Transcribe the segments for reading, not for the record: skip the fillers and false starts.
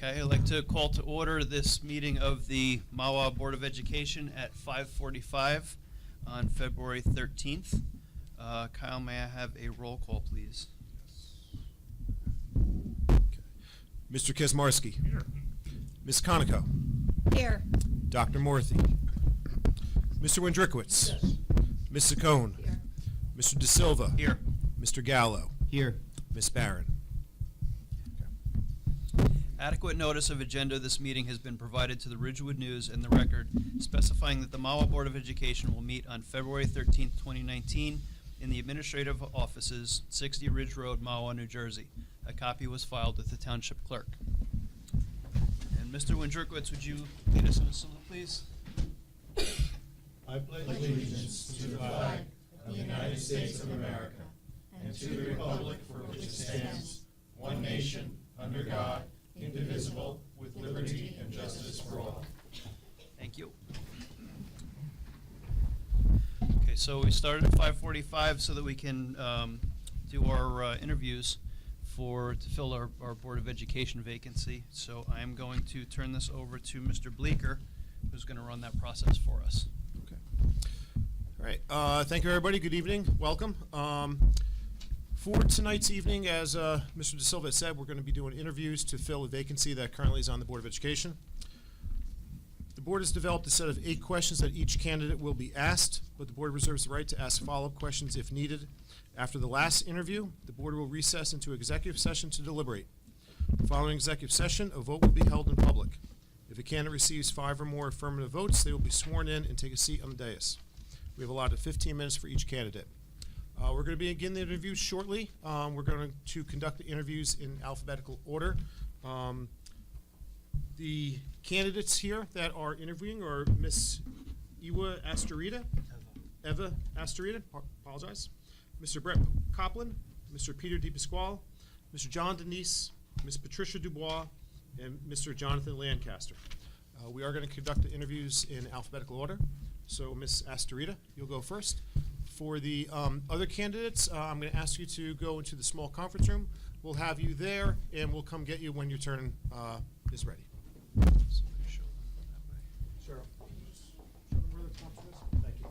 Okay, I'd like to call to order this meeting of the Mahwah Board of Education at 5:45 on February 13th. Kyle, may I have a roll call, please? Mr. Kaczmarski. Here. Ms. Conoco. Here. Dr. Morthy. Mr. Wendrikowitz. Yes. Ms. Saccone. Here. Mr. De Silva. Here. Mr. Gallo. Here. Ms. Barron. Adequate notice of agenda of this meeting has been provided to the Ridgewood News and the Record, specifying that the Mahwah Board of Education will meet on February 13th, 2019, in the administrative offices, 60 Ridge Road, Mahwah, New Jersey. A copy was filed with the Township Clerk. And Mr. Wendrikowitz, would you lead us in a salute, please? I pledge allegiance to the flag of the United States of America and to the republic for which it stands, one nation, under God, indivisible, with liberty and justice for all. Thank you. Okay, so we started at 5:45 so that we can do our interviews to fill our Board of Education vacancy. So I am going to turn this over to Mr. Bleeker, who's going to run that process for us. Okay. All right. Thank you, everybody. Good evening. Welcome. For tonight's evening, as Mr. De Silva said, we're going to be doing interviews to fill a vacancy that currently is on the Board of Education. The board has developed a set of 8 questions that each candidate will be asked, but the board reserves the right to ask follow-up questions if needed. After the last interview, the board will recess into executive session to deliberate. Following executive session, a vote will be held in public. If a candidate receives 5 or more affirmative votes, they will be sworn in and take a seat on the dais. We have allotted 15 minutes for each candidate. We're going to begin the interviews shortly. We're going to conduct the interviews in alphabetical order. The candidates here that are interviewing are Ms. Eva Astorita, apologize, Mr. Brett Copland, Mr. Peter DePasquale, Mr. John Denise, Ms. Patricia Dubois, and Mr. Jonathan Lancaster. We are going to conduct the interviews in alphabetical order. So, Ms. Astorita, you'll go first. For the other candidates, I'm going to ask you to go into the small conference room. We'll have you there, and we'll come get you when your turn is ready. Sure. Show them where the conference is. Thank you.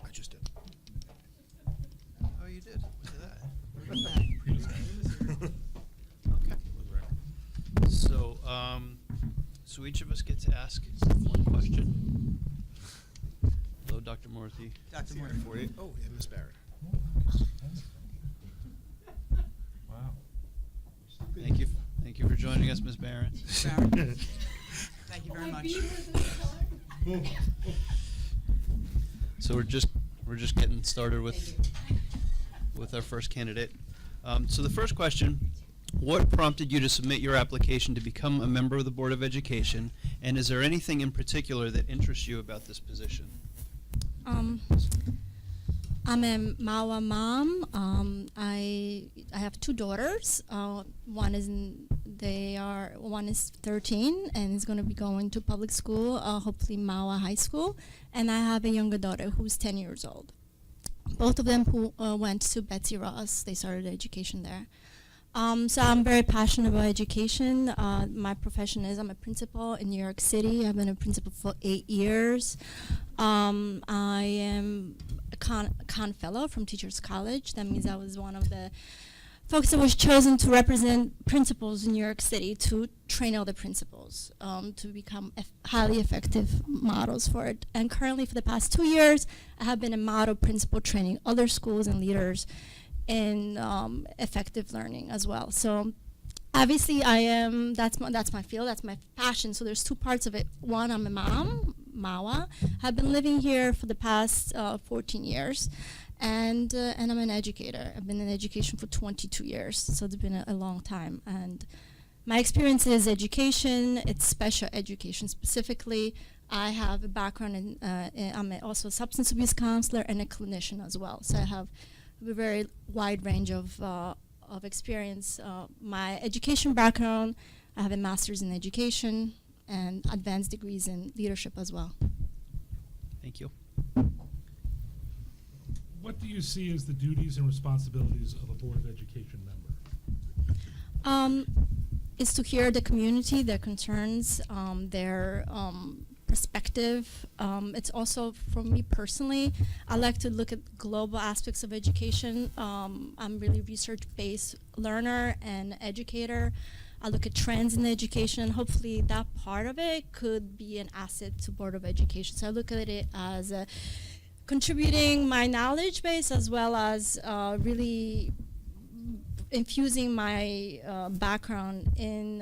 I just did. Oh, you did? Look at that. Okay. So each of us gets to ask one question. Hello, Dr. Morthy. Dr. Morthy. Oh, and Ms. Barrett. Wow. Thank you. Thank you for joining us, Ms. Barron. Thank you very much. So we're just getting started with our first candidate. So the first question: what prompted you to submit your application to become a member of the Board of Education, and is there anything in particular that interests you about this position? I'm a Mahwah mom. I have 2 daughters. One is 13 and is going to be going to public school, hopefully Mahwah High School, and I have a younger daughter who's 10 years old. Both of them who went to Betsy Ross. They started education there. So I'm very passionate about education. My profession is I'm a principal in New York City. I've been a principal for 8 years. I am a Con Fellow from Teachers College. That means I was one of the folks that was chosen to represent principals in New York City to train other principals to become highly effective models for it. And currently for the past 2 years, I have been a model principal training other schools and leaders in effective learning as well. So obviously that's my field, that's my passion. So there's 2 parts of it. One, I'm a mom, Mahwah. I've been living here for the past 14 years. And I'm an educator. I've been in education for 22 years, so it's been a long time. And My experience is education. It's special education specifically. I have a background I'm also a substance abuse counselor and a clinician as well. So I have a very wide range of experience. My education background, I have a master's in education and advanced degrees in leadership as well. Thank you. What do you see as the duties and responsibilities of a Board of Education member? Is to hear the community, their concerns, their perspective. It's also, for me personally, I like to look at global aspects of education. I'm really research-based learner and educator. I look at trends in education. Hopefully that part of it could be an asset to Board of Education. So I look at it as contributing my knowledge base as well as really infusing my background in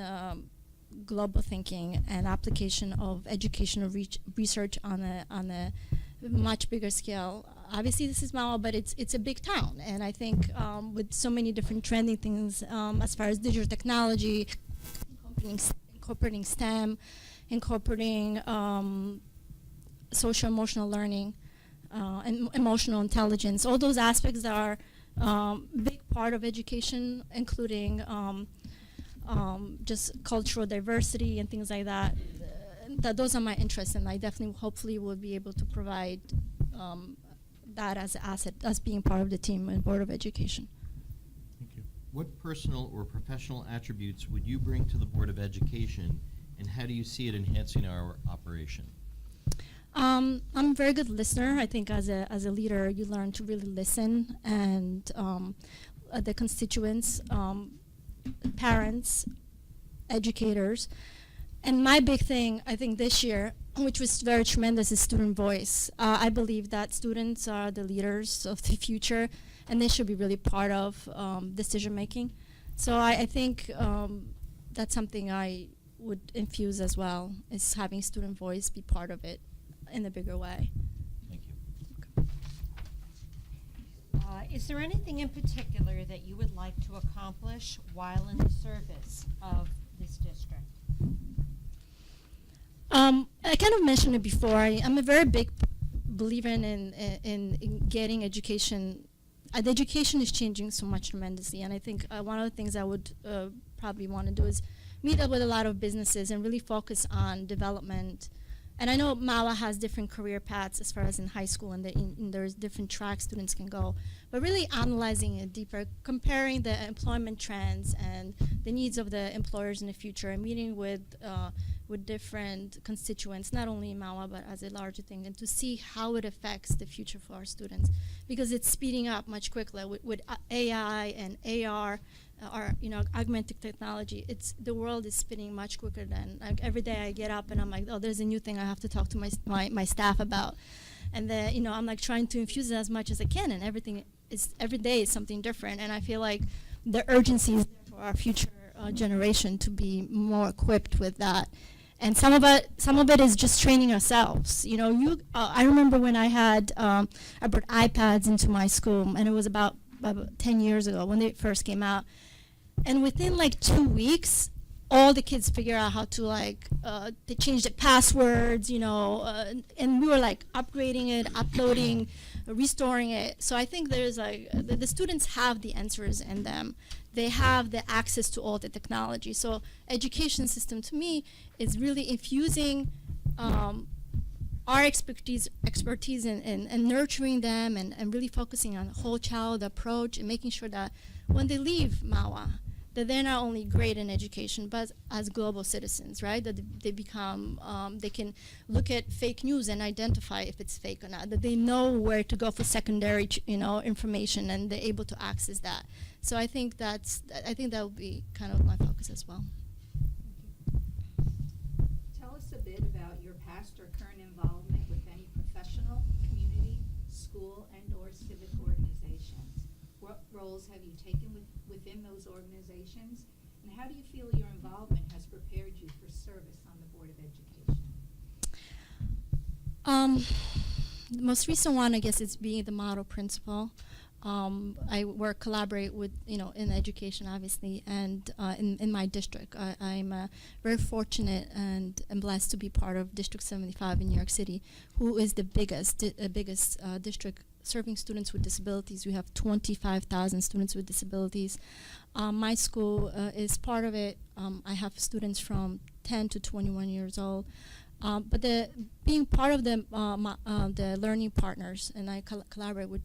global thinking and application of educational research on a much bigger scale. Obviously, this is Mahwah, but it's a big town, and I think with so many different trending things as far as digital technology, incorporating STEM, incorporating social emotional learning, and emotional intelligence, all those aspects that are big part of education, including just cultural diversity and things like that. Those are my interests, and I definitely, hopefully, will be able to provide that as an asset, as being part of the team and Board of Education. Thank you. What personal or professional attributes would you bring to the Board of Education, and how do you see it enhancing our operation? I'm a very good listener. I think as a leader, you learn to really listen, and the constituents, parents, educators. And my big thing, I think this year, which was very tremendous, is student voice. I believe that students are the leaders of the future, and they should be really part of decision making. So I think that's something I would infuse as well, is having student voice be part of it in a bigger way. Thank you. Is there anything in particular that you would like to accomplish while in the service of this district? I kind of mentioned it before. I'm a very big believer in getting education. The education is changing so much tremendously, and I think one of the things I would probably want to do is meet up with a lot of businesses and really focus on development. And I know Mahwah has different career paths as far as in high school, and there's different tracks students can go. But really analyzing it deeper, comparing the employment trends and the needs of the employers in the future, and meeting with different constituents, not only in Mahwah, but as a larger thing, and to see how it affects the future for our students. Because it's speeding up much quicker with AI and AR, or augmented technology. The world is spinning much quicker than, like, every day I get up and I'm like, oh, there's a new thing I have to talk to my staff about, and then I'm like trying to infuse it as much as I can, and every day is something different, and I feel like the urgency is there for our future generation to be more equipped with that. And some of it is just training ourselves. I remember when I brought iPads into my school, and it was about 10 years ago when they first came out. And within like 2 weeks, all the kids figure out how to they change the passwords, and we were like upgrading it, uploading, restoring it. So I think there's the students have the answers in them. They have the access to all the technology. So education system to me is really infusing our expertise in nurturing them, and really focusing on whole child approach, and making sure that when they leave Mahwah, that they're not only great in education, but as global citizens, right? That they become, they can look at fake news and identify if it's fake or not. That they know where to go for secondary, information, and they're able to access that. So I think that would be kind of my focus as well. Tell us a bit about your past or current involvement with any professional, community, school, and/or civic organizations. What roles have you taken within those organizations, and how do you feel your involvement has prepared you for service on the Board of Education? The most recent one, I guess, is being the model principal. I collaborate with, in education, obviously, and in my district. I'm very fortunate and blessed to be part of District 75 in New York City, who is the biggest district serving students with disabilities. We have 25,000 students with disabilities. My school is part of it. I have students from 10 to 21 years old. But being part of the learning partners, and I collaborate with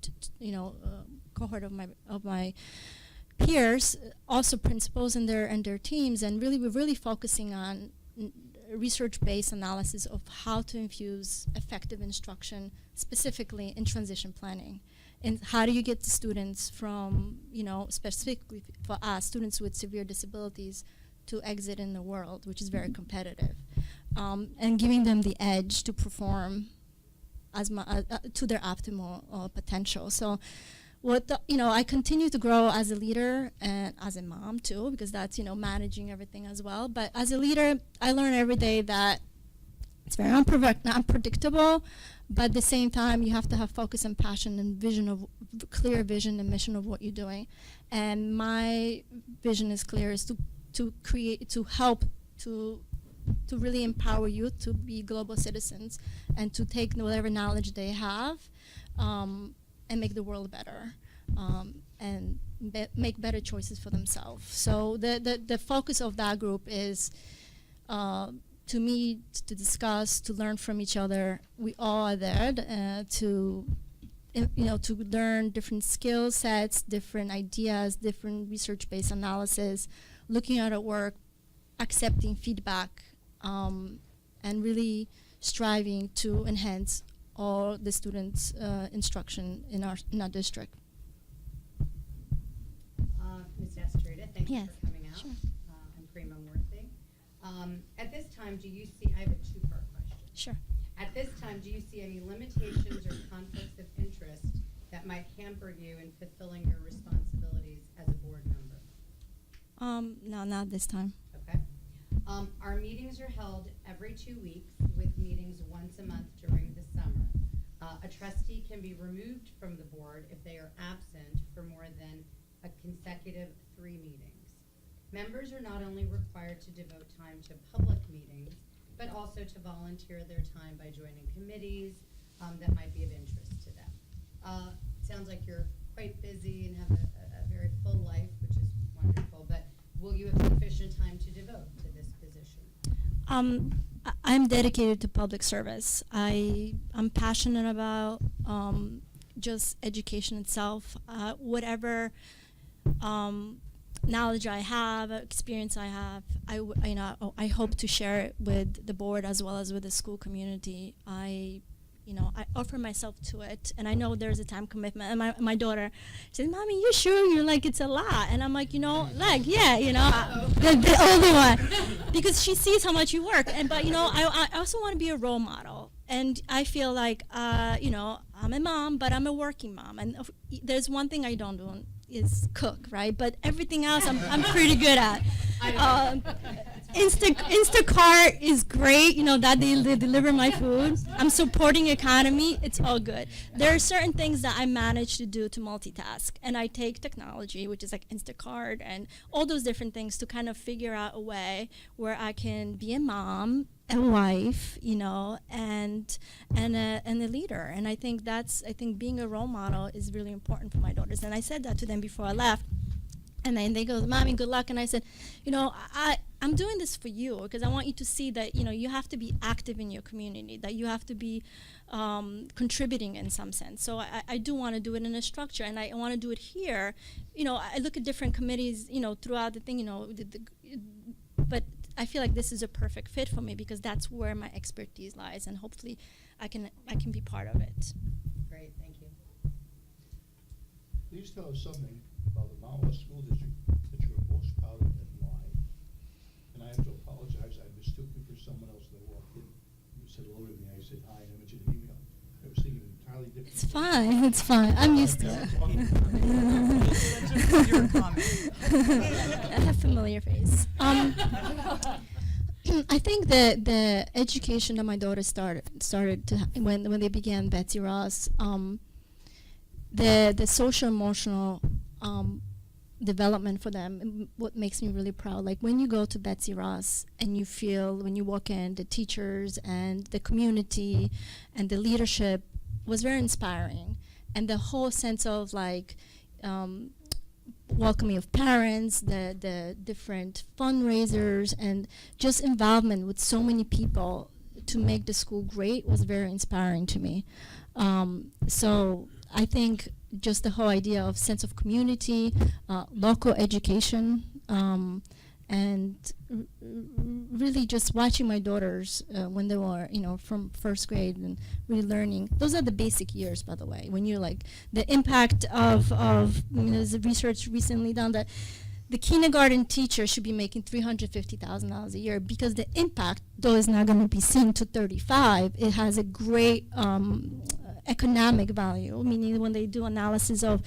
cohort of my peers, also principals and their teams, and we're really focusing on research-based analysis of how to infuse effective instruction, specifically in transition planning. And how do you get the students from, specifically for us, students with severe disabilities, to exit in the world, which is very competitive, and giving them the edge to perform to their optimal potential. So, I continue to grow as a leader and as a mom too, because that's managing everything as well. But as a leader, I learn every day that it's very unpredictable, but at the same time, you have to have focus and passion and clear vision and mission of what you're doing. And my vision is clear: is to create, to help, to really empower youth to be global citizens and to take whatever knowledge they have and make the world better and make better choices for themselves. So the focus of that group is to meet, to discuss, to learn from each other. We all are there to learn different skill sets, different ideas, different research-based analysis, looking at our work, accepting feedback, and really striving to enhance all the students' instruction in our district. Ms. Astrida, thank you Yes, for coming out. sure. I'm Prima Murthy. At this time, do you see, I have a two-part question. Sure. At this time, do you see any limitations or conflicts of interest that might hamper you in fulfilling your responsibilities as a board member? No, not this time. Okay. Our meetings are held every 2 weeks, with meetings once a month during the summer. A trustee can be removed from the board if they are absent for more than a consecutive 3 meetings. Members are not only required to devote time to public meetings, but also to volunteer their time by joining committees that might be of interest to them. Sounds like you're quite busy and have a very full life, which is wonderful, but will you have sufficient time to devote to this position? I'm dedicated to public service. I'm passionate about just education itself. Whatever knowledge I have, experience I have, I hope to share it with the board as well as with the school community. I offer myself to it, and I know there's a time commitment. And my daughter says, "Mommy, you sure?" You're like, "It's a lot." And I'm like, the older one, because she sees how much you work. But I also want to be a role model. And I feel like, I'm a mom, but I'm a working mom. And there's one thing I don't do is cook, right? But everything else I'm pretty good at. Instacart is great, that they deliver my food. I'm supporting economy. It's all good. There are certain things that I manage to do to multitask. And I take technology, which is like Instacart and all those different things, to kind of figure out a way where I can be a mom, a wife, and a leader. And I think being a role model is really important for my daughters. And I said that to them before I left. And then they go, "Mommy, good luck." And I said, I'm doing this for you because I want you to see that, you have to be active in your community, that you have to be contributing in some sense. So I do want to do it in a structure, and I want to do it here. I look at different committees, throughout the thing, but I feel like this is a perfect fit for me because that's where my expertise lies, and hopefully I can be part of it. Great, thank you. Please tell us something about the Mahwah School District that you're most proud of and why. And I have to apologize, I mistook you for someone else that walked in. You said hello to me, I said hi, and I mentioned an email. I was thinking an entirely different. It's fine. It's fine. I'm used to it. Your comment. I have familiar face. I think the education that my daughter started to when they began Betsy Ross, the social emotional development for them, what makes me really proud, like when you go to Betsy Ross and you feel, when you walk in, the teachers and the community and the leadership was very inspiring. And the whole sense of like welcoming of parents, the different fundraisers, and just involvement with so many people to make the school great was very inspiring to me. So I think just the whole idea of sense of community, local education, and really just watching my daughters when they were, from first grade and really learning. Those are the basic years, by the way, when you're like, the impact of there's a research recently done that the kindergarten teacher should be making $350,000 a year, because the impact, though is not going to be seen to 35, it has a great economic value, meaning when they do analysis of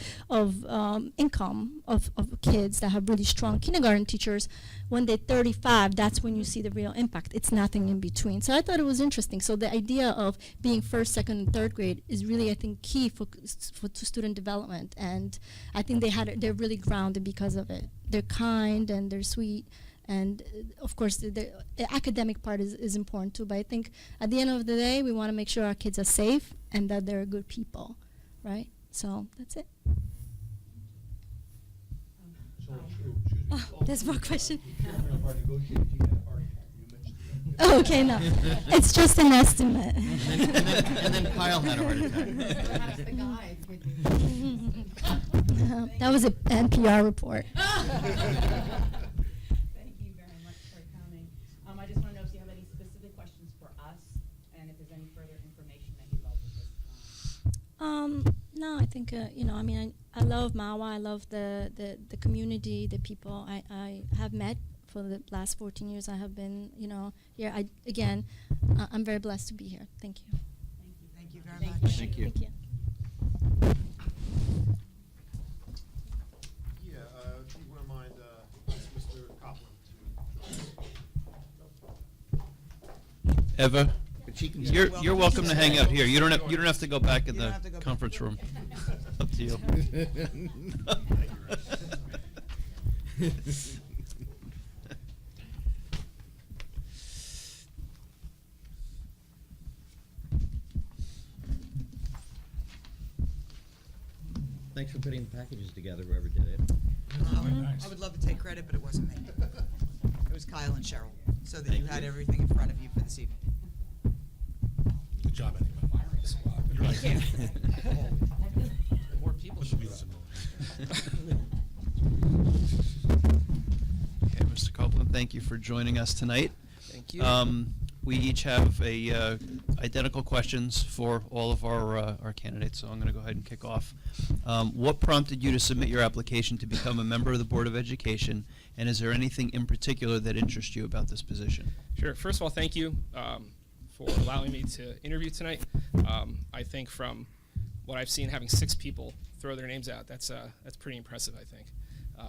income of kids that have really strong kindergarten teachers, when they're 35, that's when you see the real impact. It's nothing in between. So I thought it was interesting. So the idea of being first, second, and third grade is really, I think, key for student development. And I think they're really grounded because of it. They're kind and they're sweet. And of course, the academic part is important too. But I think at the end of the day, we want to make sure our kids are safe and that they're good people, right? So that's it. Oh, there's more question. Oh, okay, no, it's just an estimate. And then Kyle had a heart attack. Perhaps the guide would be. That was an NPR report. Thank you very much for coming. I just want to know if you have any specific questions for us, and if there's any further information that you'd like at this time. No, I think, I love Mahwah. I love the community, the people I have met for the last 14 years I have been, here. I'm very blessed to be here. Thank you. Thank you very much. Thank you. Thank you. Yeah, if you wouldn't mind, Mr. Copland. Eva, But she can you're welcome to hang out here. You don't have to go back in You don't the have to go back. conference room. Up to you. Thanks for putting the packages together, whoever did it. Nice. I would love to take credit, but it wasn't me. It was Kyle and Cheryl, so that you had everything in front of you for this evening. Good job, anyway. You're right. More people should be. Okay, Mr. Copeland, thank you for joining us tonight. Thank you. We each have identical questions for all of our candidates, so I'm going to go ahead and kick off. What prompted you to submit your application to become a member of the Board of Education, and is there anything in particular that interests you about this position? Sure. First of all, thank you for allowing me to interview tonight. I think from what I've seen, having 6 people throw their names out, that's pretty impressive, I think,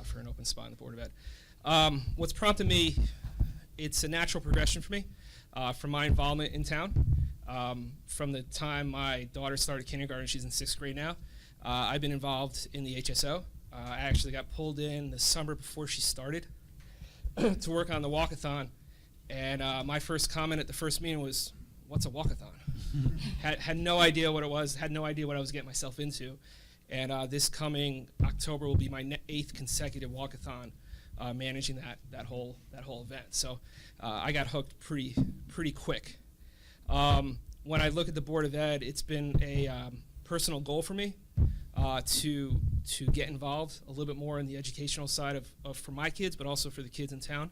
for an open spot on the Board of Ed. What's prompted me, it's a natural progression for me from my involvement in town. From the time my daughter started kindergarten, she's in 6th grade now, I've been involved in the HSO. I actually got pulled in the summer before she started to work on the walkathon. And my first comment at the first meeting was, "What's a walkathon?" had no idea what it was, had no idea what I was getting myself into. And this coming October will be my 8th consecutive walkathon, managing that whole event. So I got hooked pretty quick. When I look at the Board of Ed, it's been a personal goal for me to get involved a little bit more in the educational side of for my kids, but also for the kids in town.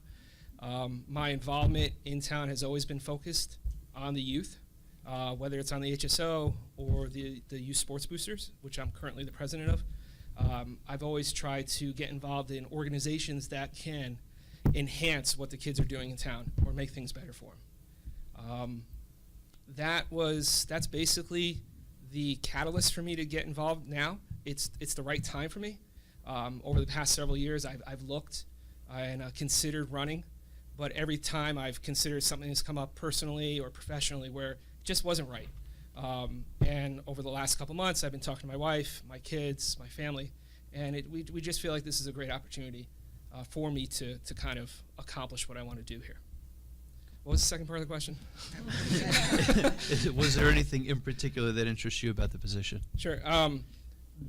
My involvement in town has always been focused on the youth, whether it's on the HSO or the youth sports boosters, which I'm currently the president of. I've always tried to get involved in organizations that can enhance what the kids are doing in town or make things better for them. That's basically the catalyst for me to get involved now. It's the right time for me. Over the past several years, I've looked and considered running, but every time I've considered something that's come up personally or professionally where it just wasn't right. And over the last couple months, I've been talking to my wife, my kids, my family, and we just feel like this is a great opportunity for me to kind of accomplish what I want to do here. What was the second part of the question? Was there anything in particular that interests you about the position? Sure.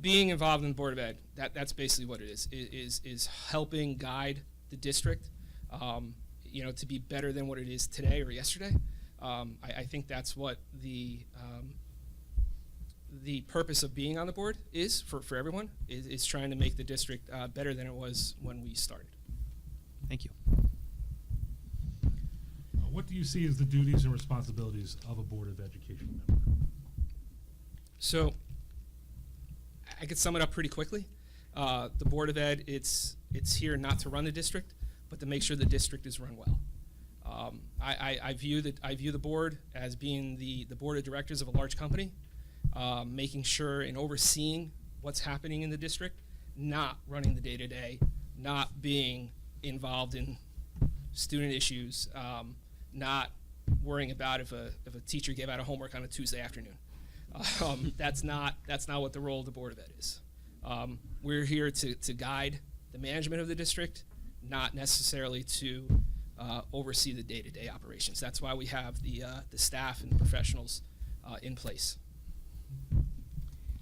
Being involved in the Board of Ed, that's basically what it is helping guide the district, to be better than what it is today or yesterday. I think that's what the purpose of being on the board is for everyone, is trying to make the district better than it was when we started. Thank you. What do you see as the duties and responsibilities of a Board of Education member? So I could sum it up pretty quickly. The Board of Ed, it's here not to run the district, but to make sure the district is run well. I view the board as being the board of directors of a large company, making sure and overseeing what's happening in the district, not running the day-to-day, not being involved in student issues, not worrying about if a teacher gave out a homework on a Tuesday afternoon. That's not what the role of the Board of Ed is. We're here to guide the management of the district, not necessarily to oversee the day-to-day operations. That's why we have the staff and the professionals in place.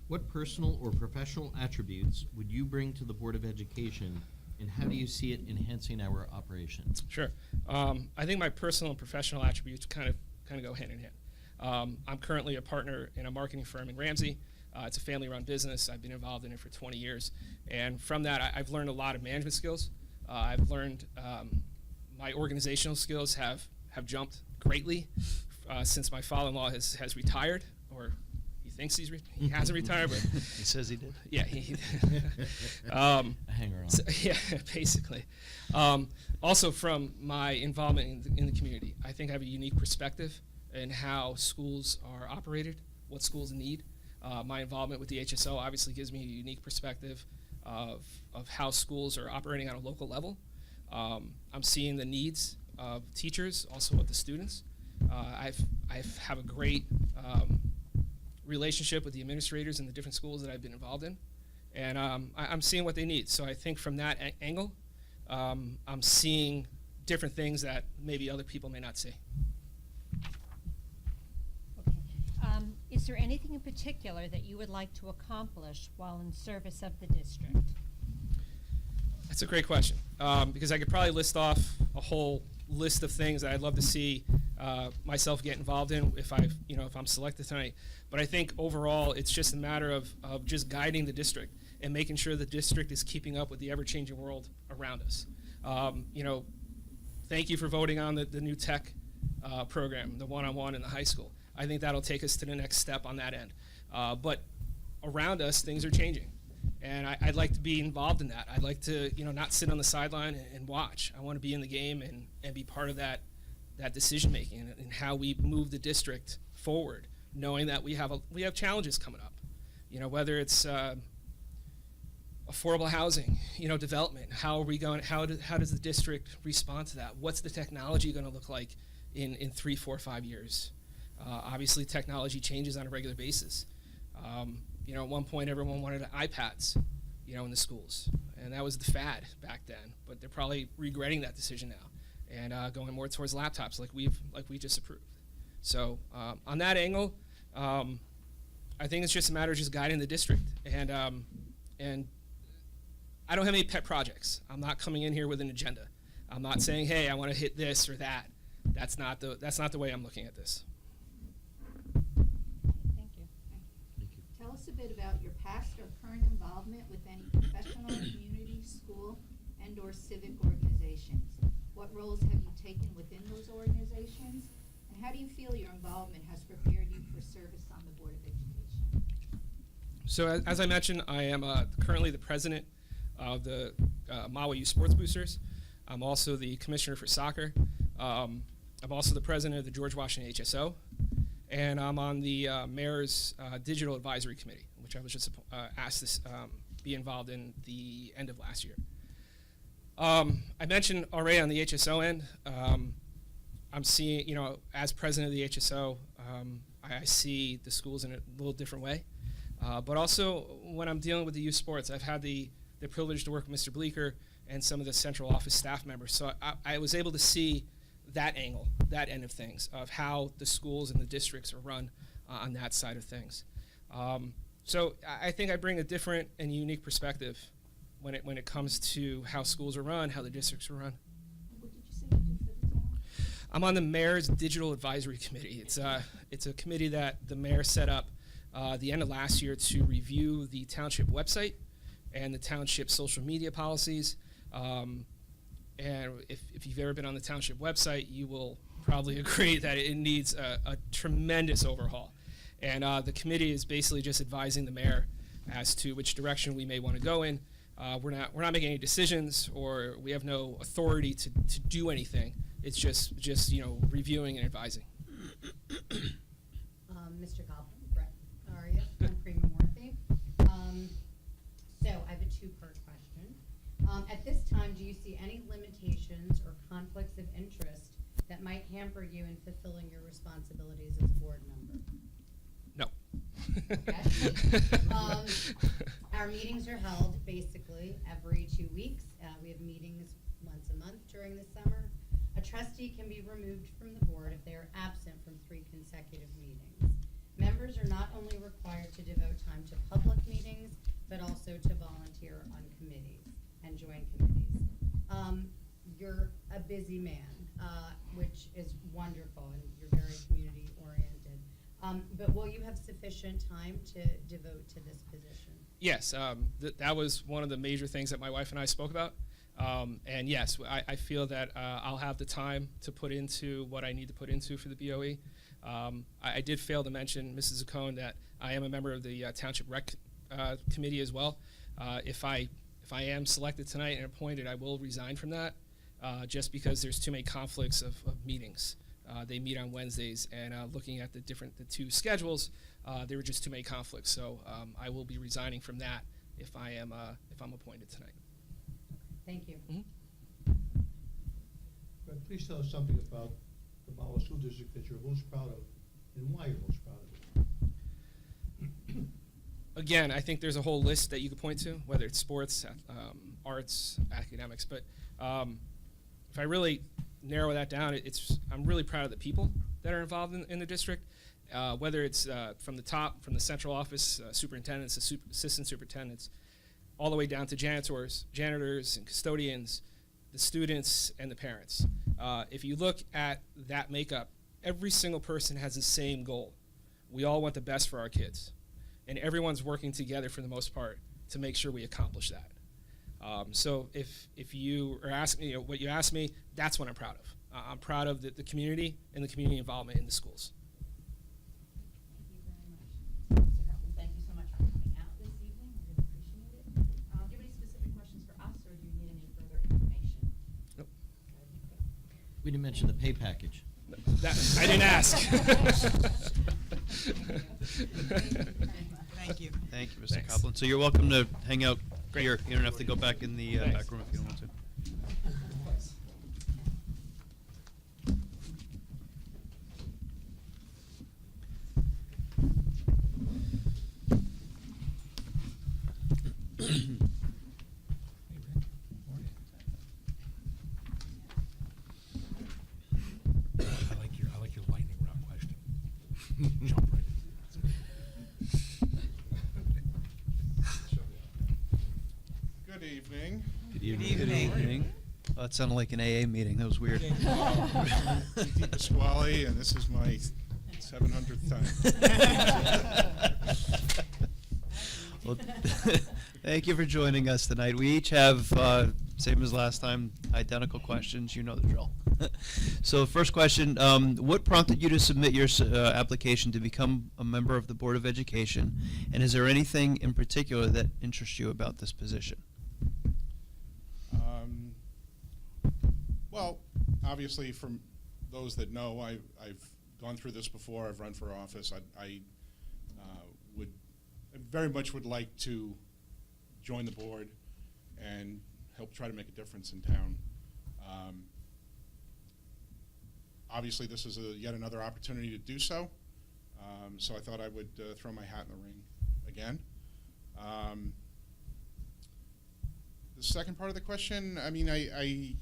What personal or professional attributes would you bring to the Board of Education, and how do you see it enhancing our operations? Sure. I think my personal and professional attributes kind of go hand in hand. I'm currently a partner in a marketing firm in Ramsey. It's a family-run business. I've been involved in it for 20 years. And from that, I've learned a lot of management skills. I've learned my organizational skills have jumped greatly since my father-in-law has retired, or he thinks he hasn't retired, but He says he did. yeah, he Hanger on. so, yeah, basically. Also, from my involvement in the community, I think I have a unique perspective in how schools are operated, what schools need. My involvement with the HSO obviously gives me a unique perspective of how schools are operating on a local level. I'm seeing the needs of teachers, also of the students. I have a great relationship with the administrators in the different schools that I've been involved in, and I'm seeing what they need. So I think from that angle, I'm seeing different things that maybe other people may not see. Okay. Is there anything in particular that you would like to accomplish while in service of the district? That's a great question, because I could probably list off a whole list of things that I'd love to see myself get involved in if I'm selected tonight. But I think overall, it's just a matter of just guiding the district and making sure the district is keeping up with the ever-changing world around us. Thank you for voting on the new tech program, the one-on-one in the high school. I think that'll take us to the next step on that end. But around us, things are changing. And I'd like to be involved in that. I'd like to, not sit on the sideline and watch. I want to be in the game and be part of that decision making and how we move the district forward, knowing that we have challenges coming up. Whether it's affordable housing, development. How are we going? How does the district respond to that? What's the technology going to look like in 3, 4, 5 years? Obviously, technology changes on a regular basis. At one point, everyone wanted iPads, in the schools, and that was the fad back then. But they're probably regretting that decision now, and going more towards laptops, like we just approved. So on that angle, I think it's just a matter of just guiding the district, and I don't have any pet projects. I'm not coming in here with an agenda. I'm not saying, hey, I want to hit this or that. That's not the way I'm looking at this. Thank you. Tell us a bit about your past or current involvement with any professional, community, school, and/or civic organizations. What roles have you taken within those organizations, and how do you feel your involvement has prepared you for service on the Board of Education? So as I mentioned, I am currently the president of the Mahwah Youth Sports Boosters. I'm also the commissioner for soccer. I'm also the president of the George Washington HSO. And I'm on the mayor's digital advisory committee, which I was just asked to be involved in the end of last year. I mentioned already on the HSO end, I'm seeing, as president of the HSO, I see the schools in a little different way. But also, when I'm dealing with the youth sports, I've had the privilege to work with Mr. Bleeker and some of the central office staff members. So I was able to see that angle, that end of things, of how the schools and the districts are run on that side of things. So I think I bring a different and unique perspective when it comes to how schools are run, how the districts are run. What did you say you did for the town? I'm on the Mayor's Digital Advisory Committee. It's a committee that the mayor set up the end of last year to review the township website and the township social media policies. And if you've ever been on the township website, you will probably agree that it needs a tremendous overhaul. And the committee is basically just advising the mayor as to which direction we may want to go in. We're not making any decisions, or we have no authority to do anything. It's just reviewing and advising. Mr. Goblin, Brett, how are you? I'm Prima Morphy. So I have a two-part question. At this time, do you see any limitations or conflicts of interest that might hamper you in fulfilling your responsibilities as a board member? No. Okay. Our meetings are held basically every 2 weeks. We have meetings once a month during the summer. A trustee can be removed from the board if they are absent from 3 consecutive meetings. Members are not only required to devote time to public meetings, but also to volunteer on committees and join committees. You're a busy man, which is wonderful, and you're very community oriented. But will you have sufficient time to devote to this position? Yes, that was one of the major things that my wife and I spoke about. And yes, I feel that I'll have the time to put into what I need to put into for the BOE. I did fail to mention, Mrs. Zacone, that I am a member of the Township Rec Committee as well. If I am selected tonight and appointed, I will resign from that, just because there's too many conflicts of meetings. They meet on Wednesdays, and looking at the 2 schedules, there were just too many conflicts. So I will be resigning from that if I'm appointed tonight. Thank you. Mm-hmm. Brett, please tell us something about the Mahwah School District that you're most proud of, and why you're most proud of it. Again, I think there's a whole list that you could point to, whether it's sports, arts, academics. But if I really narrow that down, I'm really proud of the people that are involved in the district, whether it's from the top, from the central office, superintendents, assistant superintendents, all the way down to janitors and custodians, the students and the parents. If you look at that makeup, every single person has the same goal. We all want the best for our kids. And everyone's working together for the most part to make sure we accomplish that. So if you are asking me what you asked me, that's what I'm proud of. I'm proud of the community and the community involvement in the schools. Thank you very much. Mr. Kaplan, thank you so much for coming out this evening. We really appreciate it. Do you have any specific questions for us, or do you need any further information? Nope. We didn't mention the pay package. I didn't ask. Thank you. Thank you, Mr. Thanks. Copeland. So you're welcome to hang out Great. here. You don't have to go back in the Thanks. back room if you don't want to. I like your lightning round question. Jump right in. Good evening. Good evening. Good evening. Oh, that sounded like an AA meeting. That was weird. Pete Pasquale, and this is my 700th time. Well, thank you for joining us tonight. We each have, same as last time, identical questions. You know the drill. So, first question, what prompted you to submit your application to become a member of the Board of Education? And is there anything in particular that interests you about this position? Well, obviously, from those that know, I've gone through this before. I've run for office. I very much would like to join the board and help try to make a difference in town. Obviously, this is yet another opportunity to do so. So I thought I would throw my hat in the ring again. The second part of the question, I mean, I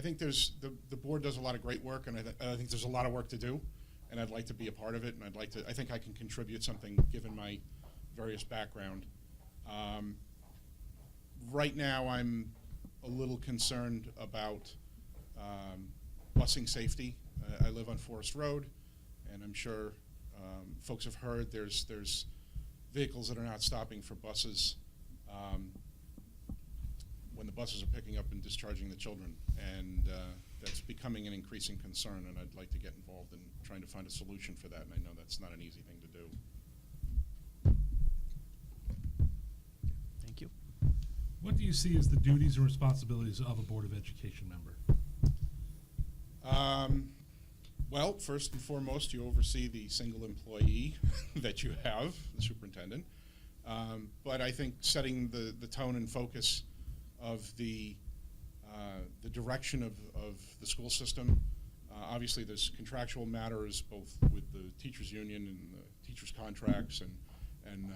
think there's the board does a lot of great work, and I think there's a lot of work to do, and I'd like to be a part of it, and I think I can contribute something given my various background. Right now, I'm a little concerned about busing safety. I live on Forest Road, and I'm sure folks have heard there's vehicles that are not stopping for buses when the buses are picking up and discharging the children, and that's becoming an increasing concern, and I'd like to get involved in trying to find a solution for that, and I know that's not an easy thing to do. Thank you. What do you see as the duties and responsibilities of a Board of Education member? Well, first and foremost, you oversee the single employee that you have, the superintendent. But I think setting the tone and focus of the direction of the school system. Obviously, there's contractual matters both with the teachers' union and the teachers' contracts, and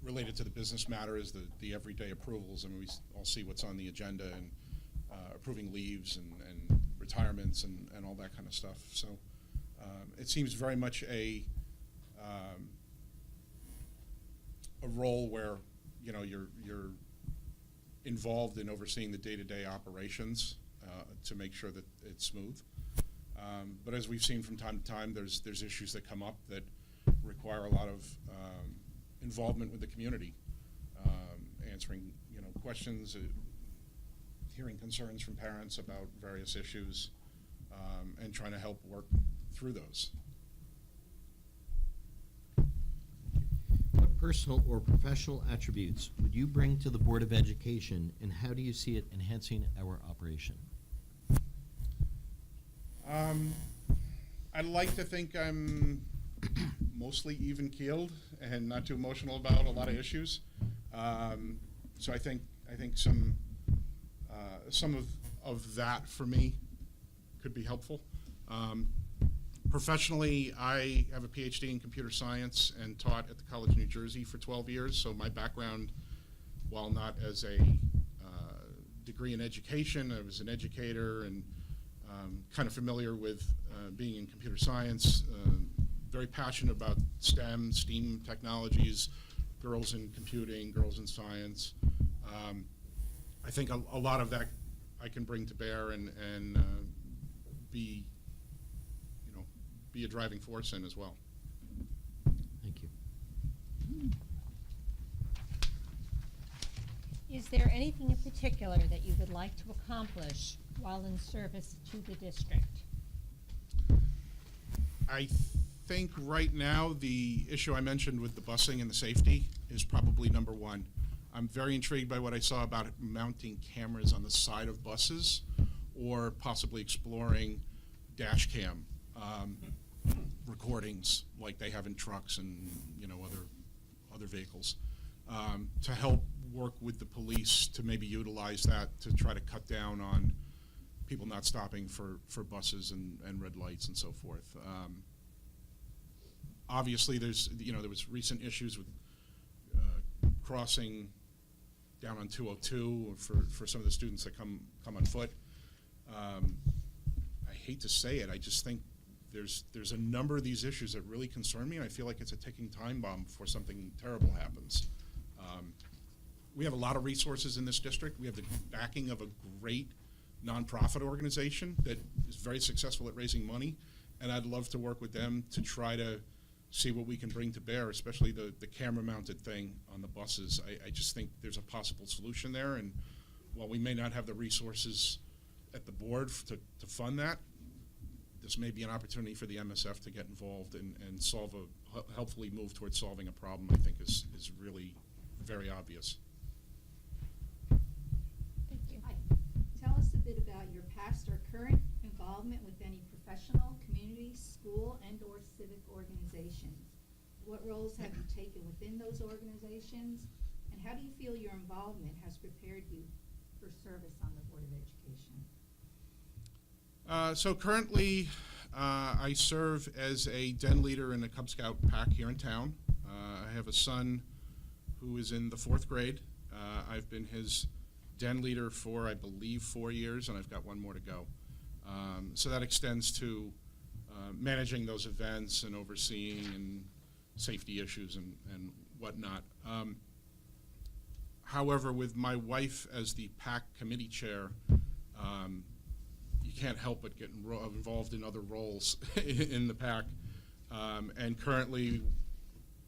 related to the business matters, the everyday approvals. I mean, we all see what's on the agenda, and approving leaves and retirements and all that kind of stuff. So it seems very much a role where you're involved in overseeing the day-to-day operations to make sure that it's smooth. But as we've seen from time to time, there's issues that come up that require a lot of involvement with the community, answering questions, hearing concerns from parents about various issues, and trying to help work through those. What personal or professional attributes would you bring to the Board of Education, and how do you see it enhancing our operation? I'd like to think I'm mostly even-keeled and not too emotional about a lot of issues. So I think some of that for me could be helpful. Professionally, I have a PhD in computer science and taught at the College of New Jersey for 12 years. So my background, while not as a degree in education, I was an educator and kind of familiar with being in computer science, very passionate about STEM technologies, girls in computing, girls in science. I think a lot of that I can bring to bear and be a driving force in as well. Thank you. Is there anything in particular that you would like to accomplish while in service to the district? I think right now the issue I mentioned with the busing and the safety is probably number one. I'm very intrigued by what I saw about mounting cameras on the side of buses, or possibly exploring dash cam recordings like they have in trucks and other vehicles, to help work with the police to maybe utilize that to try to cut down on people not stopping for buses and red lights and so forth. Obviously, there was recent issues with crossing down on 202 for some of the students that come on foot. I hate to say it, I just think there's a number of these issues that really concern me, and I feel like it's a ticking time bomb before something terrible happens. We have a lot of resources in this district. We have the backing of a great nonprofit organization that is very successful at raising money, and I'd love to work with them to try to see what we can bring to bear, especially the camera-mounted thing on the buses. I just think there's a possible solution there, and while we may not have the resources at the board to fund that, this may be an opportunity for the MSF to get involved and helpfully move towards solving a problem I think is really very obvious. Thank you. Hi. Tell us a bit about your past or current involvement with any professional, community, school, and/or civic organizations. What roles have you taken within those organizations, and how do you feel your involvement has prepared you for service on the Board of Education? So currently, I serve as a den leader in the Cub Scout pack here in town. I have a son who is in the 4th grade. I've been his den leader for, I believe, 4 years, and I've got one more to go. So that extends to managing those events and overseeing and safety issues and whatnot. However, with my wife as the PAC committee chair, you can't help but get involved in other roles in the PAC. And currently,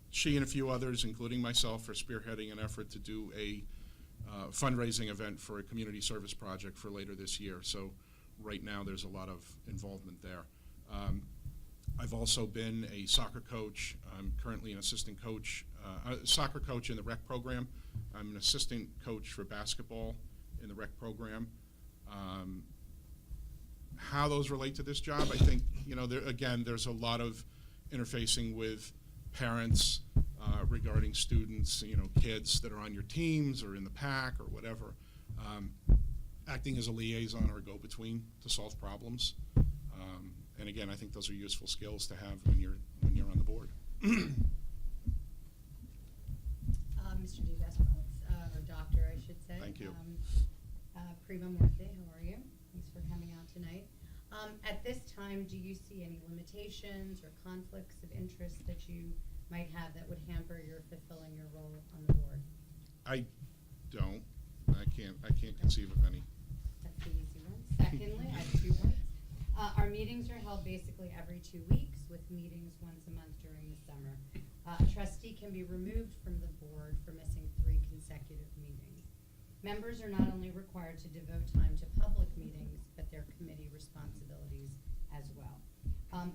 she and a few others, including myself, are spearheading an effort to do a fundraising event for a community service project for later this year. So right now, there's a lot of involvement there. I've also been a soccer coach. I'm currently an assistant coach, soccer coach in the rec program. I'm an assistant coach for basketball in the rec program. How those relate to this job, I think, again, there's a lot of interfacing with parents regarding students, kids that are on your teams or in the pack or whatever. Acting as a liaison or go-between to solve problems. And again, I think those are useful skills to have when you're on the board. Mr. DeVespos, or Doctor, I should say. Thank you. Prima Morte, how are you? Thanks for coming out tonight. At this time, do you see any limitations or conflicts of interest that you might have that would hamper your fulfilling your role on the board? I don't. I can't conceive of any. That's the easy one. Secondly, I have 2 words. Our meetings are held basically every 2 weeks, with meetings once a month during the summer. A trustee can be removed from the board for missing 3 consecutive meetings. Members are not only required to devote time to public meetings, but their committee responsibilities as well.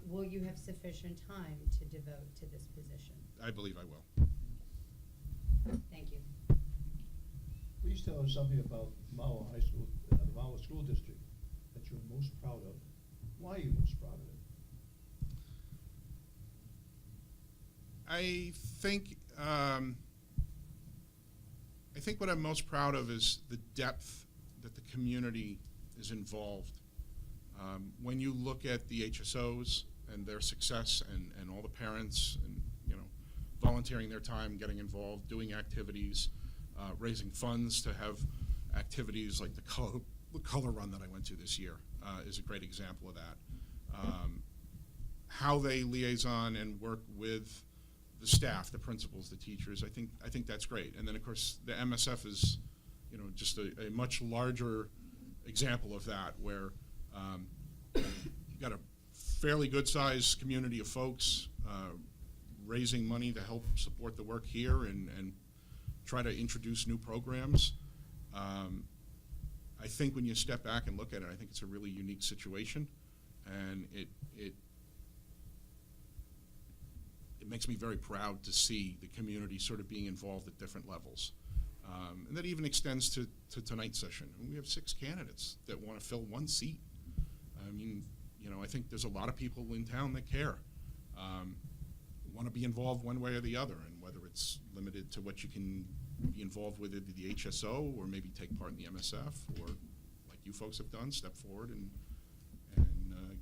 Will you have sufficient time to devote to this position? I believe I will. Thank you. Please tell us something about Mahwah High School, the Mahwah School District that you're most proud of. Why are you most proud of it? I think what I'm most proud of is the depth that the community is involved. When you look at the HSOs and their success and all the parents and volunteering their time, getting involved, doing activities, raising funds to have activities like the color run that I went to this year is a great example of that. How they liaison and work with the staff, the principals, the teachers, I think that's great. And then of course the MSF is, just a much larger example of that, where you've got a fairly good-sized community of folks raising money to help support the work here and try to introduce new programs. I think when you step back and look at it, I think it's a really unique situation, and it makes me very proud to see the community sort of being involved at different levels. And that even extends to tonight's session. We have 6 candidates that want to fill 1 seat. I mean, I think there's a lot of people in town that care, want to be involved one way or the other, and whether it's limited to what you can be involved with at the HSO, or maybe take part in the MSF, or like you folks have done, step forward and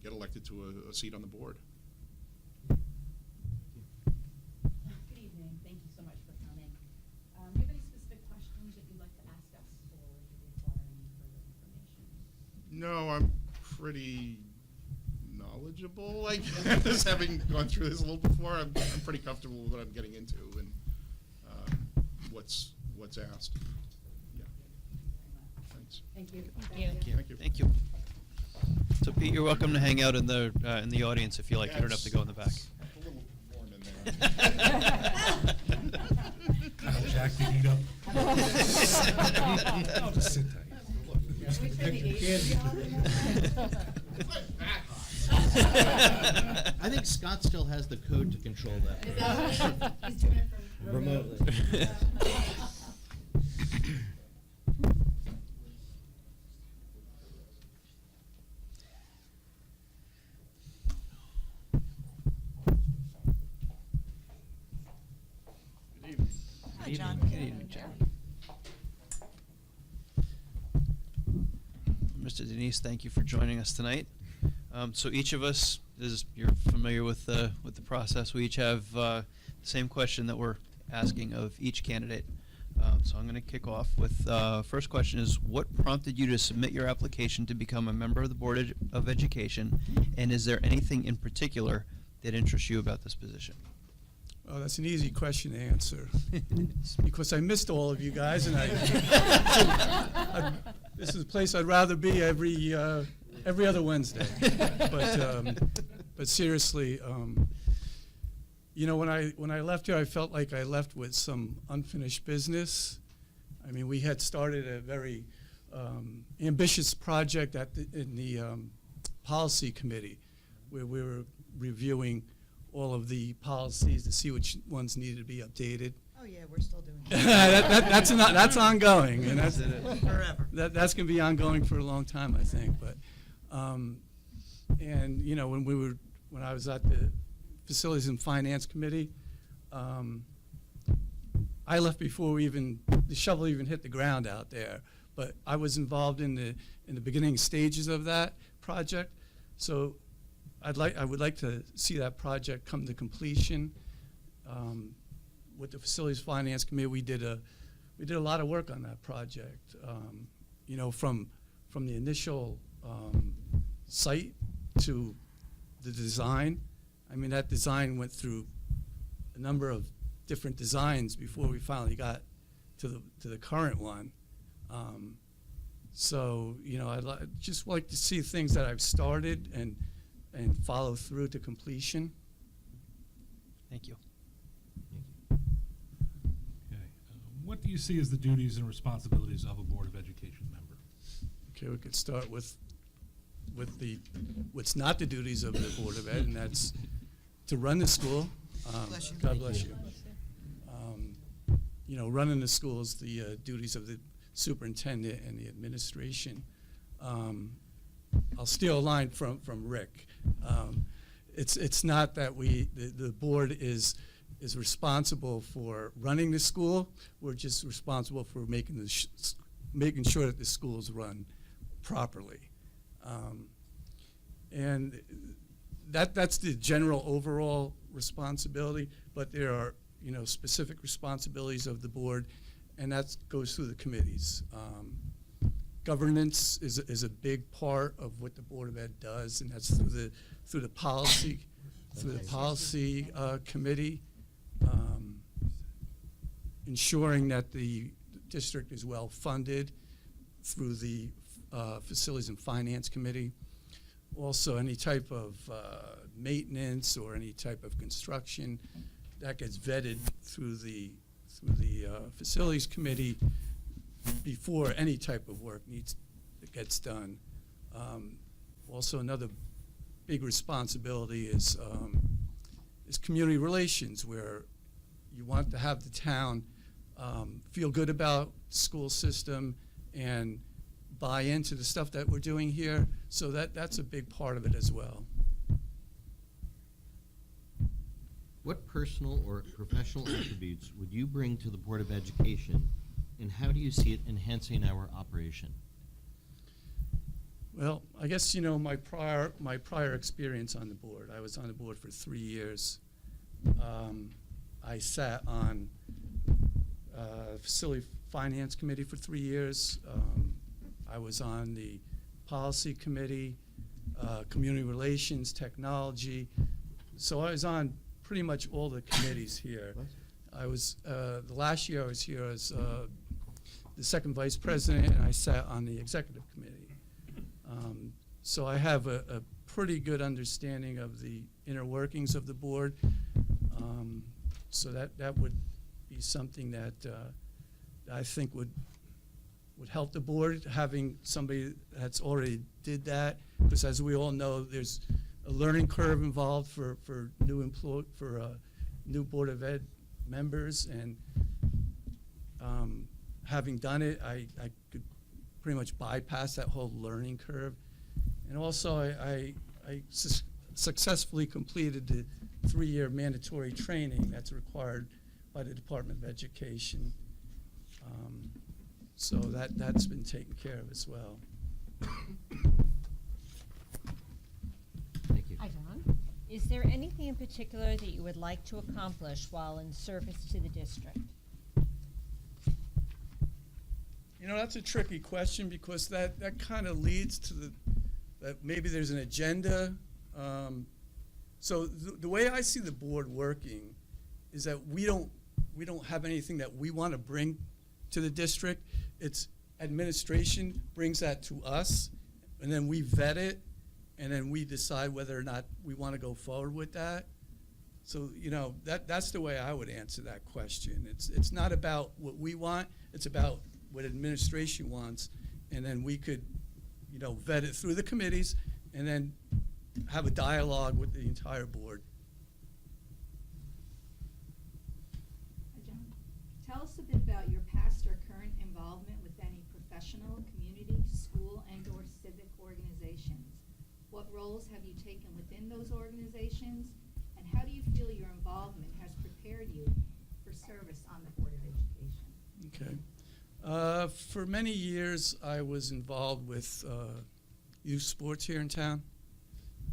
get elected to a seat on the board. Good evening. Thank you so much for coming. Do you have any specific questions that you'd like to ask us, or do you require any further information? No, I'm pretty knowledgeable, I guess, having gone through this a little before. I'm pretty comfortable with what I'm getting into and what's asked. Yeah. Thanks. Thank you. Thank you. Thank you. Thank you. So Pete, you're welcome to hang out in the audience if you like. You don't have to go in the back. A little warm in there. Jack, you need up. I'll just sit tight. Can we turn the AC on? I think Scott still has the code to control that. Is that what he's doing it from Remotely. Hi, John. Good evening, John. Mr. Denise, thank you for joining us tonight. So each of us you're familiar with the process. We each have the same question that we're asking of each candidate. So I'm going to kick off with first question is, what prompted you to submit your application to become a member of the Board of Education, and is there anything in particular that interests you about this position? Oh, that's an easy question to answer. It's because I missed all of you guys, and this is a place I'd rather be every other Wednesday. But seriously, you know, when I left here, I felt like I left with some unfinished business. I mean, we had started a very ambitious project in the policy committee, where we were reviewing all of the policies to see which ones needed to be updated. Oh, yeah, we're still doing that. That's ongoing, and that's Forever. That's going to be ongoing for a long time, I think. But and you know, when I was at the Facilities and Finance Committee, I left before the shovel even hit the ground out there. But I was involved in the beginning stages of that project, so I would like to see that project come to completion. With the Facilities Finance Committee, we did a lot of work on that project. You know, from the initial site to the design. I mean, that design went through a number of different designs before we finally got to the current one. So you know, I'd just like to see things that I've started and follow through to completion. Thank you. Okay. What do you see as the duties and responsibilities of a Board of Education member? Okay, we could start with what's not the duties of the Board of Ed, and that's to run the school. Bless you. God bless you. You know, running the school is the duties of the superintendent and the administration. I'll steal a line from Rick. It's not that the board is responsible for running the school. We're just responsible for making sure that the schools run properly. And that's the general overall responsibility, but there are, you know, specific responsibilities of the board, and that goes through the committees. Governance is a big part of what the Board of Ed does, and that's through the policy committee, ensuring that the district is well funded through the Facilities and Finance Committee. Also, any type of maintenance or any type of construction that gets vetted through the Facilities Committee before any type of work gets done. Also, another big responsibility is community relations, where you want to have the town feel good about the school system and buy into the stuff that we're doing here. So that's a big part of it as well. What personal or professional attributes would you bring to the Board of Education, and how do you see it enhancing our operation? Well, I guess, you know, my prior experience on the board. I was on the board for 3 years. I sat on Facility Finance Committee for 3 years. I was on the Policy Committee, Community Relations, Technology. So I was on pretty much all the committees here. I was, the last year I was here as the second vice president, and I sat on the executive committee. So I have a pretty good understanding of the inner workings of the board. So that would be something that I think would help the board, having somebody that's already did that, because as we all know, there's a learning curve involved for new Board of Ed members, and having done it, I could pretty much bypass that whole learning curve. And also, I successfully completed the 3-year mandatory training that's required by the Department of Education. So that's been taken care of as well. Is there anything in particular that you would like to accomplish while in service to the district? You know, that's a tricky question because that kind of leads to that maybe there's an agenda. So the way I see the board working is that we don't have anything that we want to bring to the district. It's administration brings that to us, and then we vet it, and then we decide whether or not we want to go forward with that. So, you know, that's the way I would answer that question. It's not about what we want, it's about what administration wants, and then we could, you know, vet it through the committees, and then have a dialogue with the entire board. Hi, John. Tell us a bit about your past or current involvement with any professional, community, school, and/or civic organizations. What roles have you taken within those organizations, and how do you feel your involvement has prepared you for service on the Board of Education? Okay. For many years, I was involved with youth sports here in town.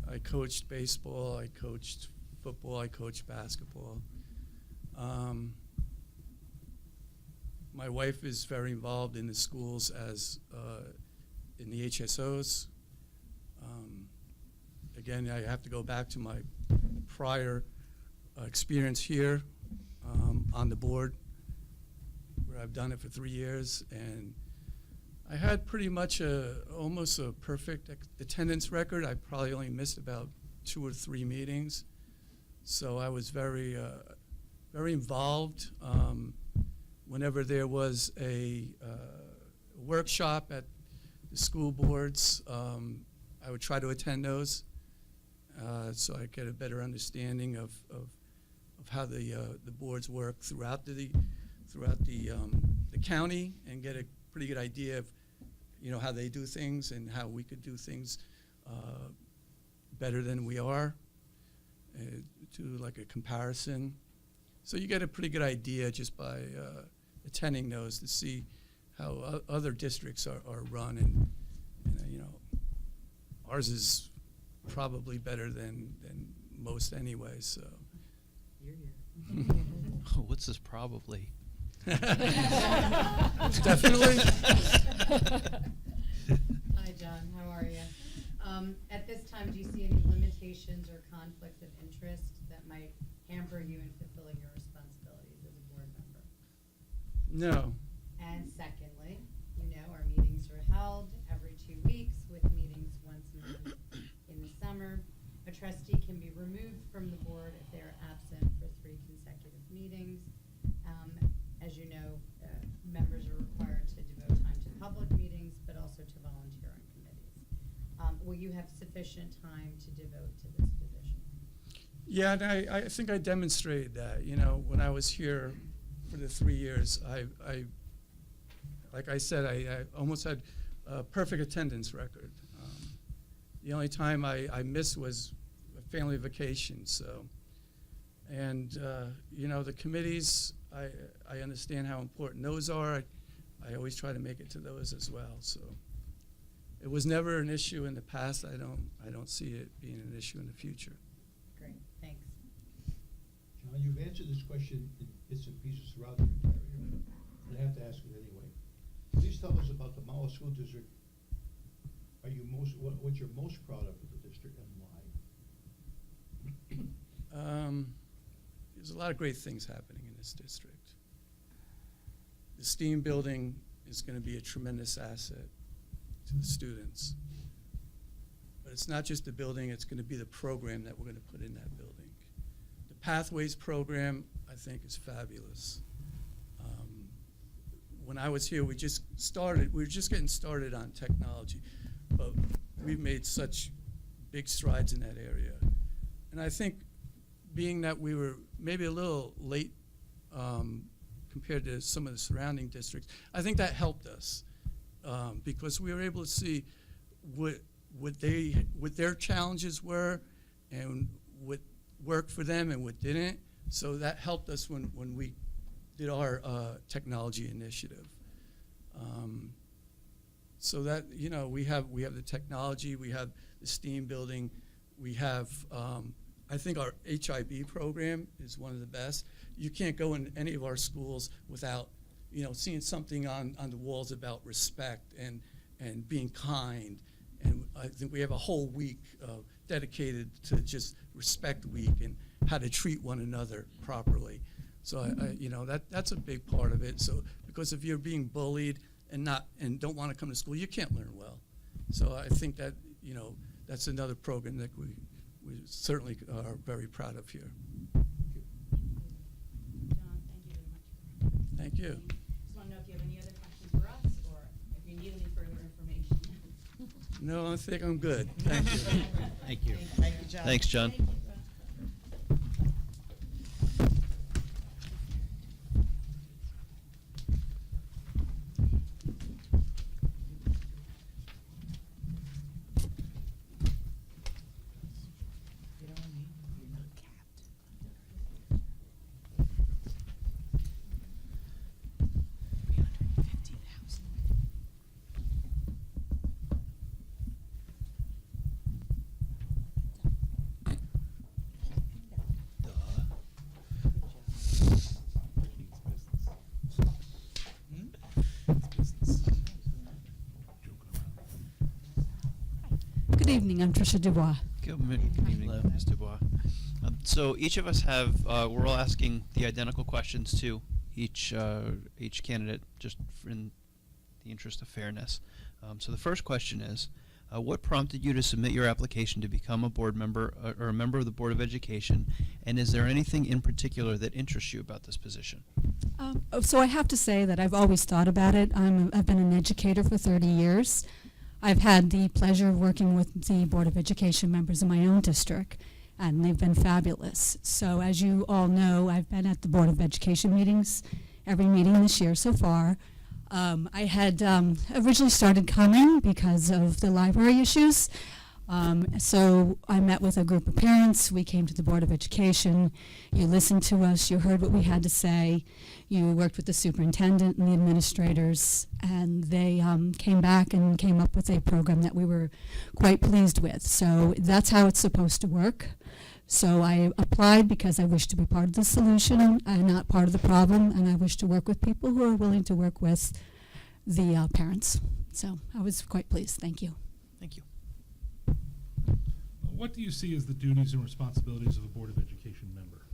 I coached baseball, I coached football, I coached basketball. My wife is very involved in the schools as in the HSOs. Again, I have to go back to my prior experience here on the board, where I've done it for 3 years, and I had pretty much almost a perfect attendance record. I probably only missed about 2 or 3 meetings, so I was very involved. Whenever there was a workshop at the school boards, I would try to attend those, so I get a better understanding of how the boards work throughout the county, and get a pretty good idea of, you know, how they do things and how we could do things better than we are, do like a comparison. So you get a pretty good idea just by attending those to see how other districts are run, and you know, ours is probably better than most anyway, so. What's this probably? Definitely. Hi, John, how are you? At this time, do you see any limitations or conflicts of interest that might hamper you in fulfilling your responsibilities as a board member? No. And secondly, you know our meetings are held every 2 weeks with meetings once a month in the summer. A trustee can be removed from the board if they are absent for 3 consecutive meetings. As you know, members are required to devote time to public meetings, but also to volunteer on committees. Will you have sufficient time to devote to this position? Yeah, and I think I demonstrated that. You know, when I was here for the 3 years, I like I said, I almost had a perfect attendance record. The only time I missed was a family vacation. So, and you know, the committees, I understand how important those are. I always try to make it to those as well. So, it was never an issue in the past. I don't see it being an issue in the future. Great, thanks. John, you've answered this question in bits and pieces throughout your entire year, but I have to ask it anyway. Please tell us about the Mahwah School District. Are you what you're most proud of for the district, and why? There's a lot of great things happening in this district. The STEAM building is going to be a tremendous asset to the students. But it's not just the building, it's going to be the program that we're going to put in that building. The Pathways program, I think, is fabulous. When I was here, we were just getting started on technology, but we've made such big strides in that area. And I think being that we were maybe a little late compared to some of the surrounding districts, I think that helped us because we were able to see what their challenges were and what worked for them and what didn't. So that helped us when we did our technology initiative. So that, you know, we have the technology, we have the STEAM building, we have I think our HIB program is one of the best. You can't go in any of our schools without, seeing something on the walls about respect and being kind. And I think we have a whole week dedicated to just Respect Week and how to treat one another properly. So that's a big part of it. So because if you're being bullied and don't want to come to school, you can't learn well. So I think that that's another program that we certainly are very proud of here. John, thank you very much. Thank you. Just want to know if you have any other questions for us, or if you need any further information. No, I think I'm good. Thank you. Thank you. Thank you, John. Thanks, John. Thank you. Good evening, I'm Tricia Dubois. Good evening, Ms. Dubois. So each of us have, we're all asking the identical questions to each candidate, just in the interest of fairness. So the first question is, what prompted you to submit your application to become a board member or a member of the Board of Education, and is there anything in particular that interests you about this position? So I have to say that I've always thought about it. I've been an educator for 30 years. I've had the pleasure of working with the Board of Education members in my own district, and they've been fabulous. So as you all know, I've been at the Board of Education meetings, every meeting this year so far. I had originally started coming because of the library issues. So I met with a group of parents. We came to the Board of Education. You listened to us. You heard what we had to say. You worked with the superintendent and the administrators, and they came back and came up with a program that we were quite pleased with. So that's how it's supposed to work. So I applied because I wish to be part of the solution and not part of the problem, and I wish to work with people who are willing to work with the parents. So I was quite pleased. Thank you. Thank you. What do you see as the duties and responsibilities of a Board of Education member?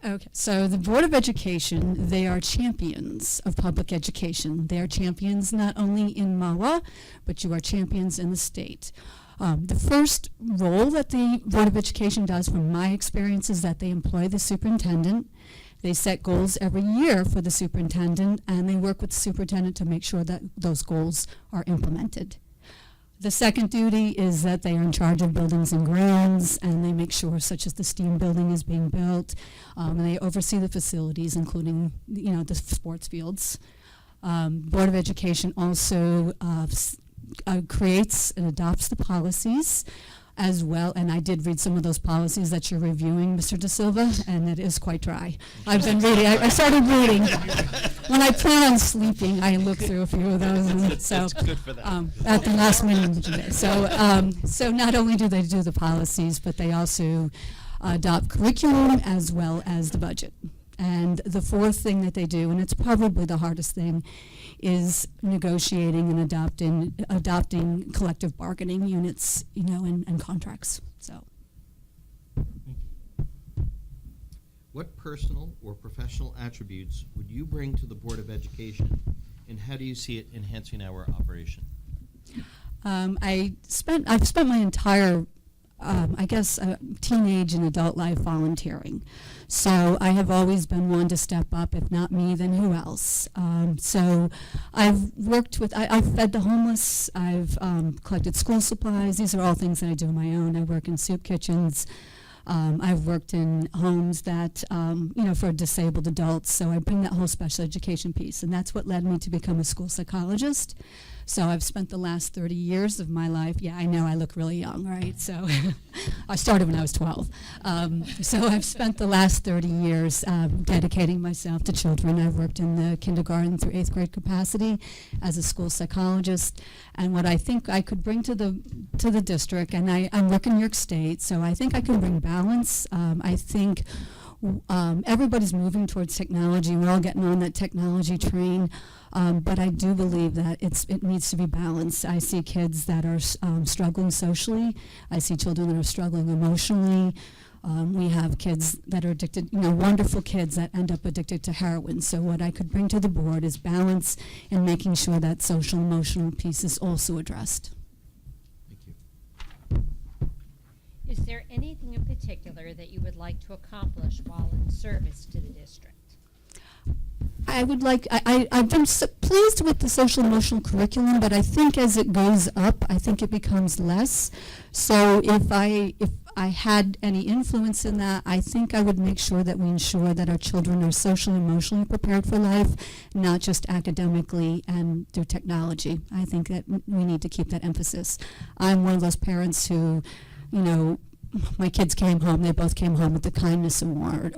Okay, so the Board of Education, they are champions of public education. They are champions not only in Mahwah, but you are champions in the state. The first role that the Board of Education does, from my experience, is that they employ the superintendent. They set goals every year for the superintendent, and they work with the superintendent to make sure that those goals are implemented. The second duty is that they are in charge of buildings and grounds, and they make sure, such as the STEAM building is being built, and they oversee the facilities, including, the sports fields. Board of Education also creates and adopts the policies as well, and I did read some of those policies that you're reviewing, Mr. De Silva, and it is quite dry. I've been reading. I started reading. When I plan on sleeping, I look through a few of those. And so, It's good for that. at the last minute of the day. So not only do they do the policies, but they also adopt curriculum as well as the budget. And the fourth thing that they do, and it's probably the hardest thing, is negotiating and adopting collective bargaining units, and contracts. So. What personal or professional attributes would you bring to the Board of Education, and how do you see it enhancing our operation? I've spent my entire teenage and adult life volunteering. So I have always been one to step up. If not me, then who else? So I've I've fed the homeless. I've collected school supplies. These are all things that I do on my own. I work in soup kitchens. I've worked in homes that, for disabled adults. So I bring that whole special education piece. And that's what led me to become a school psychologist. So I've spent the last 30 years of my life, yeah, I know I look really young, right? So I started when I was 12. So I've spent the last 30 years dedicating myself to children. I've worked in the kindergarten through 8th grade capacity as a school psychologist. And what I think I could bring to the district, and I work in New York State, so I think I can bring balance. I think everybody's moving towards technology. We're all getting on that technology train. But I do believe that it needs to be balanced. I see kids that are struggling socially. I see children that are struggling emotionally. We have kids that are addicted, wonderful kids that end up addicted to heroin. So what I could bring to the board is balance and making sure that social emotional piece is also addressed. Thank you. Is there anything in particular that you would like to accomplish while in service to the district? I've been pleased with the social emotional curriculum, but I think as it goes up, I think it becomes less. So if I had any influence in that, I think I would make sure that we ensure that our children are socially emotionally prepared for life, not just academically and through technology. I think that we need to keep that emphasis. I'm one of those parents who, my kids came home, they both came home with the Kindness Award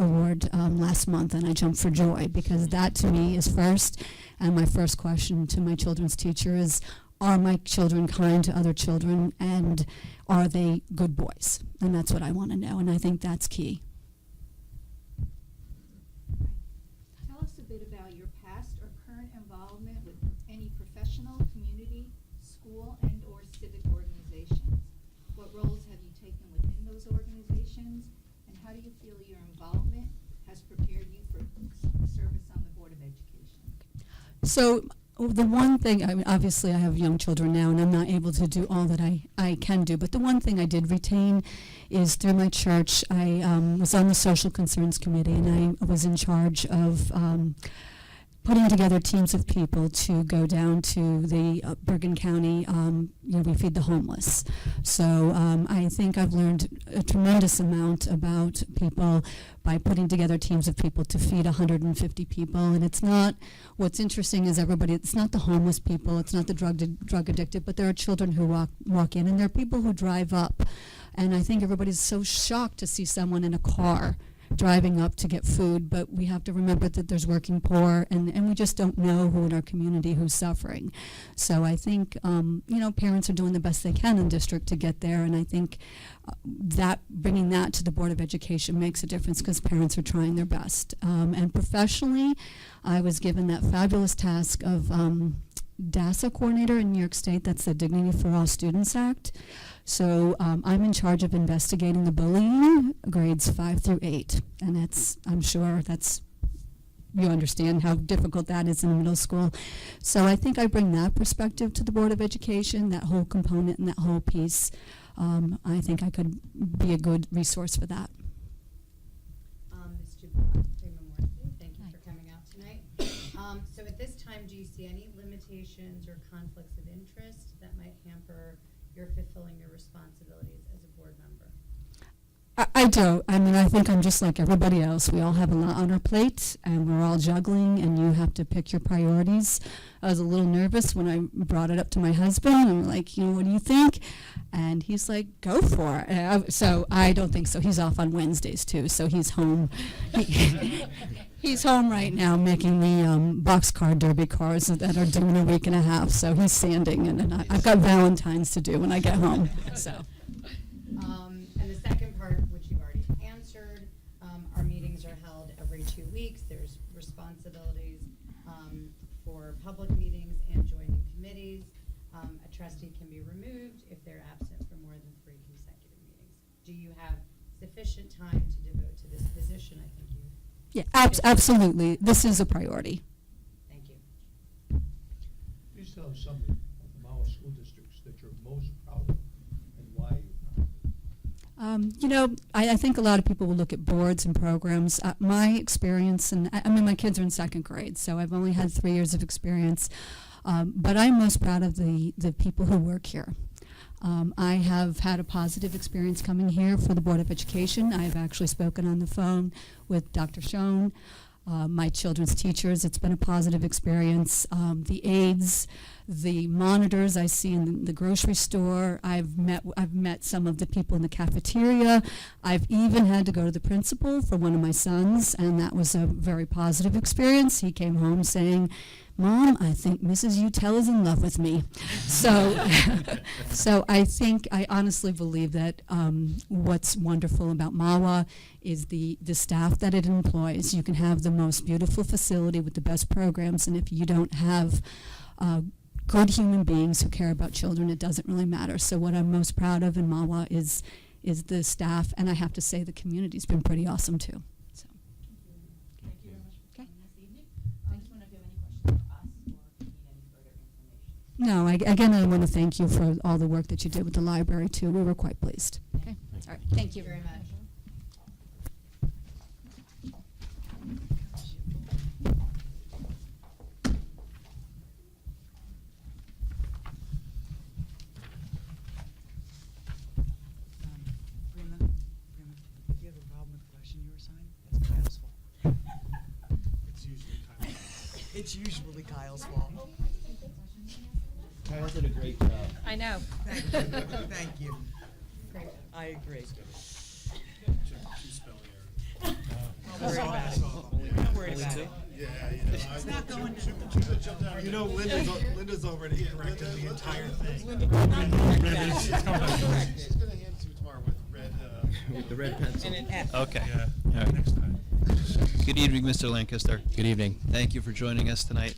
last month, and I jumped for joy because that to me is first. And my first question to my children's teacher is, are my children kind to other children, and are they good boys? And that's what I want to know, and I think that's key. Tell us a bit about your past or current involvement with any professional, community, school, and or civic organizations. What roles have you taken within those organizations, and how do you feel your involvement has prepared you for service on the Board of Education? So the one thing, obviously I have young children now and I'm not able to do all that I can do, but the one thing I did retain is through my church. I was on the Social Concerns Committee, and I was in charge of putting together teams of people to go down to the Bergen County, we feed the homeless. So I think I've learned a tremendous amount about people by putting together teams of people to feed 150 people. And it's not, what's interesting is it's not the homeless people, it's not the drug addicted, but there are children who walk in, and there are people who drive up. And I think everybody's so shocked to see someone in a car driving up to get food, but we have to remember that there's working poor, and we just don't know who in our community who's suffering. So I think, parents are doing the best they can in district to get there, and I think that bringing that to the Board of Education makes a difference because parents are trying their best. And professionally, I was given that fabulous task of DASA coordinator in New York State. That's the Dignity for All Students Act. So I'm in charge of investigating the bullying, grades 5 through 8. And I'm sure you understand how difficult that is in middle school. So I think I bring that perspective to the Board of Education, that whole component and that whole piece. I think I could be a good resource for that. Ms. Dubois, thank you for coming out tonight. So at this time, do you see any limitations or conflicts of interest that might hamper your fulfilling your responsibilities as a board member? I do. I think I'm just like everybody else. We all have a lot on our plate, and we're all juggling, and you have to pick your priorities. I was a little nervous when I brought it up to my husband. I'm like, what do you think? And he's like, go for it. So I don't think so. He's off on Wednesdays, too, so he's home. He's home right now making the boxcar derby cars that are due in a week and a half. So he's sanding, and I've got Valentine's to do when I get home. So. And the second part, which you've already answered, our meetings are held every 2 weeks. There's responsibilities for public meetings and joining committees. A trustee can be removed if they're absent for more than 3 consecutive meetings. Do you have sufficient time to devote to this position? I think you. Yeah, absolutely. This is a priority. Thank you. Please tell us something of the Mahwah school districts that you're most proud of and why you're proud of them. I think a lot of people will look at boards and programs. My experience, and my kids are in 2nd grade, so I've only had 3 years of experience, but I'm most proud of the people who work here. I have had a positive experience coming here for the Board of Education. I've actually spoken on the phone with Dr. Schoen, my children's teachers. It's been a positive experience. The aides, the monitors I see in the grocery store. I've met some of the people in the cafeteria. I've even had to go to the principal for one of my sons, and that was a very positive experience. He came home saying, "Mom, I think Mrs. Utel is in love with me." So, so I honestly believe that what's wonderful about Mahwah is the staff that it employs. You can have the most beautiful facility with the best programs, and if you don't have good human beings who care about children, it doesn't really matter. So what I'm most proud of in Mahwah is the staff, and I have to say the community's been pretty awesome too. So. Thank you very much for coming this evening. I just wonder if you have any questions for us or if you need any further information. No, again, I want to thank you for all the work that you did with the library too. We were quite pleased. Okay. All right. Thank you very much. Rima, if you have a problem with the question you were assigned, it's Kyle's fault. It's usually Kyle's fault. Kyle did a great job. I know. Thank you. I agree. Don't worry about it. Don't worry about it. It's not going to. You know, Linda's already corrected the entire thing. It's She's gonna hand it to you tomorrow with red, With the red pencil. And an F. Okay. Yeah, All right. next time. Good evening, Mr. Lancaster. Good evening. Thank you for joining us tonight.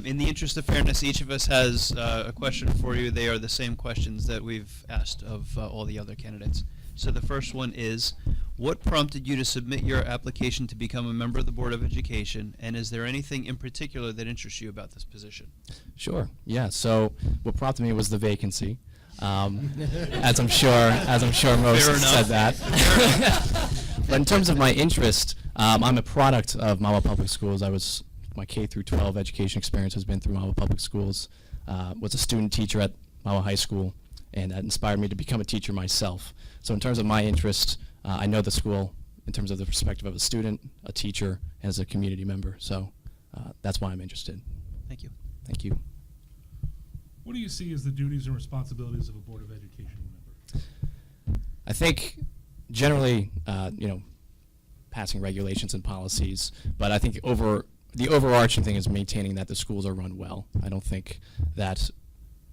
In the interest of fairness, each of us has a question for you. They are the same questions that we've asked of all the other candidates. So the first one is, what prompted you to submit your application to become a member of the Board of Education, and is there anything in particular that interests you about this position? Sure. Yeah. So what prompted me was the vacancy. As I'm sure most Fair said enough. that. But in terms of my interest, I'm a product of Mahwah Public Schools. My K through 12 education experience has been through Mahwah Public Schools. Was a student teacher at Mahwah High School, and that inspired me to become a teacher myself. So in terms of my interest, I know the school in terms of the perspective of a student, a teacher, and as a community member. So that's why I'm interested. Thank you. Thank you. What do you see as the duties and responsibilities of a Board of Education member? I think generally, passing regulations and policies, but I think the overarching thing is maintaining that the schools are run well. I don't think that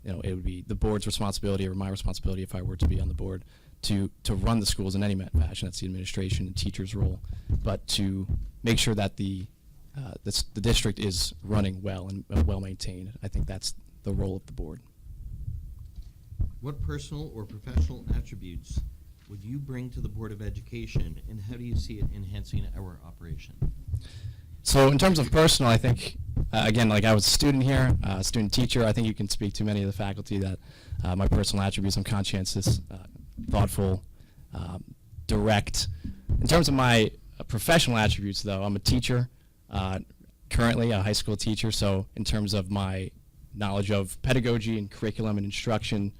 it would be the board's responsibility or my responsibility if I were to be on the board to run the schools in any fashion. That's the administration and teachers' role, but to make sure that the district is running well and well maintained. I think that's the role of the board. What personal or professional attributes would you bring to the Board of Education, and how do you see it enhancing our operation? So in terms of personal, I think, again, like I was a student here, student teacher, I think you can speak to many of the faculty that my personal attributes, I'm conscientious, thoughtful, direct. In terms of my professional attributes, though, I'm a teacher, currently a high school teacher, so in terms of my knowledge of pedagogy and curriculum and instruction,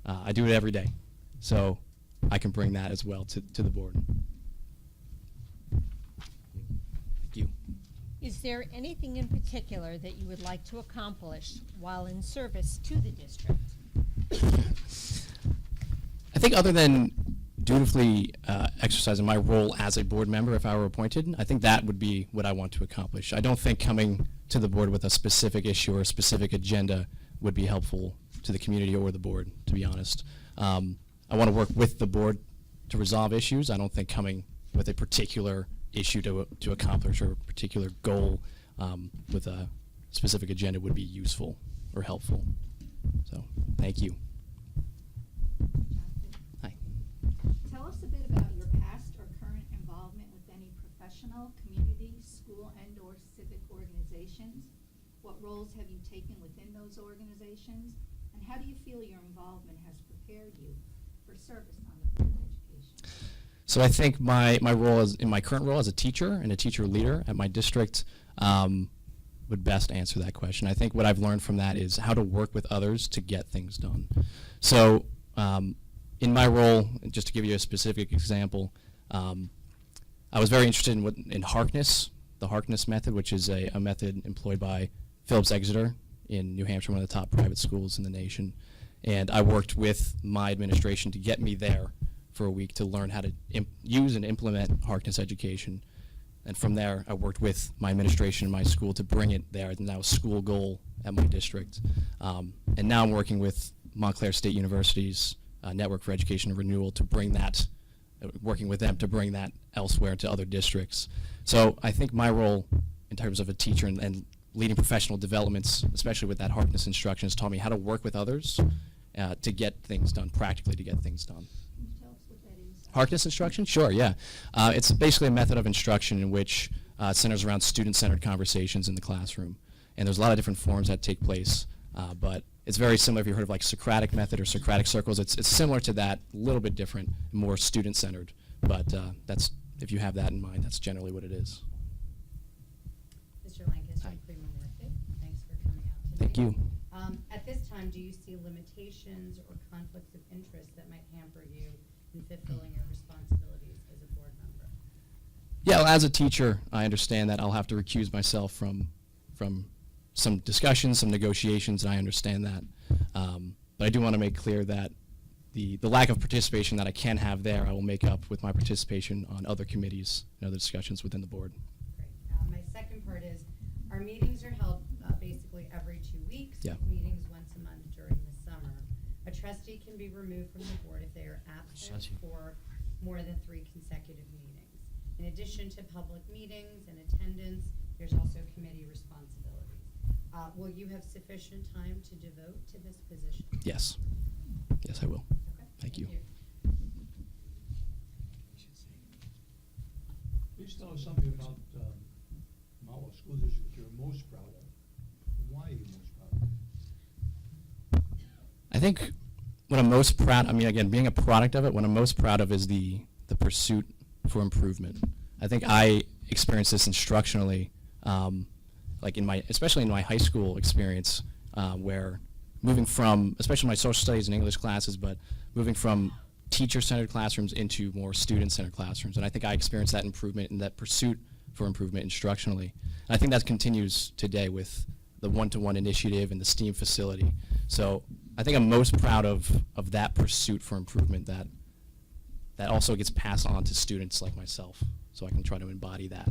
I do it every day. So I can bring that as well to the board. Thank you. Is there anything in particular that you would like to accomplish while in service to the district? I think other than dutifully exercising my role as a board member if I were appointed, I think that would be what I want to accomplish. I don't think coming to the board with a specific issue or a specific agenda would be helpful to the community or the board, to be honest. I want to work with the board to resolve issues. I don't think coming with a particular issue to accomplish or a particular goal with a specific agenda would be useful or helpful. So, thank you. Hi. Tell us a bit about your past or current involvement with any professional, community, school, and/or civic organizations. What roles have you taken within those organizations? And how do you feel your involvement has prepared you for service on the Board of Education? So I think my role in my current role as a teacher and a teacher leader at my district would best answer that question. I think what I've learned from that is how to work with others to get things done. So in my role, just to give you a specific example, I was very interested in Harkness, the Harkness method, which is a method employed by Phillips Exeter in New Hampshire, one of the top private schools in the nation. And I worked with my administration to get me there for a week to learn how to use and implement Harkness education. And from there, I worked with my administration and my school to bring it there. It's now a school goal at my district. And now I'm working with Montclair State University's Network for Education and Renewal to bring that, working with them to bring that elsewhere to other districts. So I think my role in terms of a teacher and leading professional developments, especially with that Harkness instruction, has taught me how to work with others to get things done, practically to get things done. Can you tell us what that is? Harkness instruction? Sure, yeah. It's basically a method of instruction in which centers around student-centered conversations in the classroom. And there's a lot of different forms that take place, but it's very similar if you've heard of like Socratic method or Socratic circles. It's similar to that, a little bit different, more student-centered. But that's, if you have that in mind, that's generally what it is. Mr. Lancaster and Freeman-Murphy, thanks for coming out tonight. Thank you. At this time, do you see limitations or conflicts of interest that might hamper you in fulfilling your responsibilities as a board member? Yeah, well, as a teacher, I understand that I'll have to recuse myself from some discussions, some negotiations, and I understand that. But I do want to make clear that the lack of participation that I can have there, I will make up with my participation on other committees and other discussions within the board. Great. My second part is, our meetings are held basically every 2 weeks, Yeah. with meetings once a month during the summer. A trustee can be removed from the board if they are absent for more than 3 consecutive meetings. In addition to public meetings and attendance, there's also committee responsibilities. Will you have sufficient time to devote to this position? Yes. Yes, I will. Okay. Thank you. Please tell us something about Mahwah School District you're most proud of. Why are you most proud of? I think what I'm most proud, I mean, again, being a product of it, what I'm most proud of is the pursuit for improvement. I think I experienced this instructionally, like especially in my high school experience, where moving from, especially my social studies and English classes, but moving from teacher-centered classrooms into more student-centered classrooms. And I think I experienced that improvement and that pursuit for improvement instructionally. And I think that continues today with the one-to-one initiative and the STEAM facility. So I think I'm most proud of that pursuit for improvement that also gets passed on to students like myself, so I can try to embody that.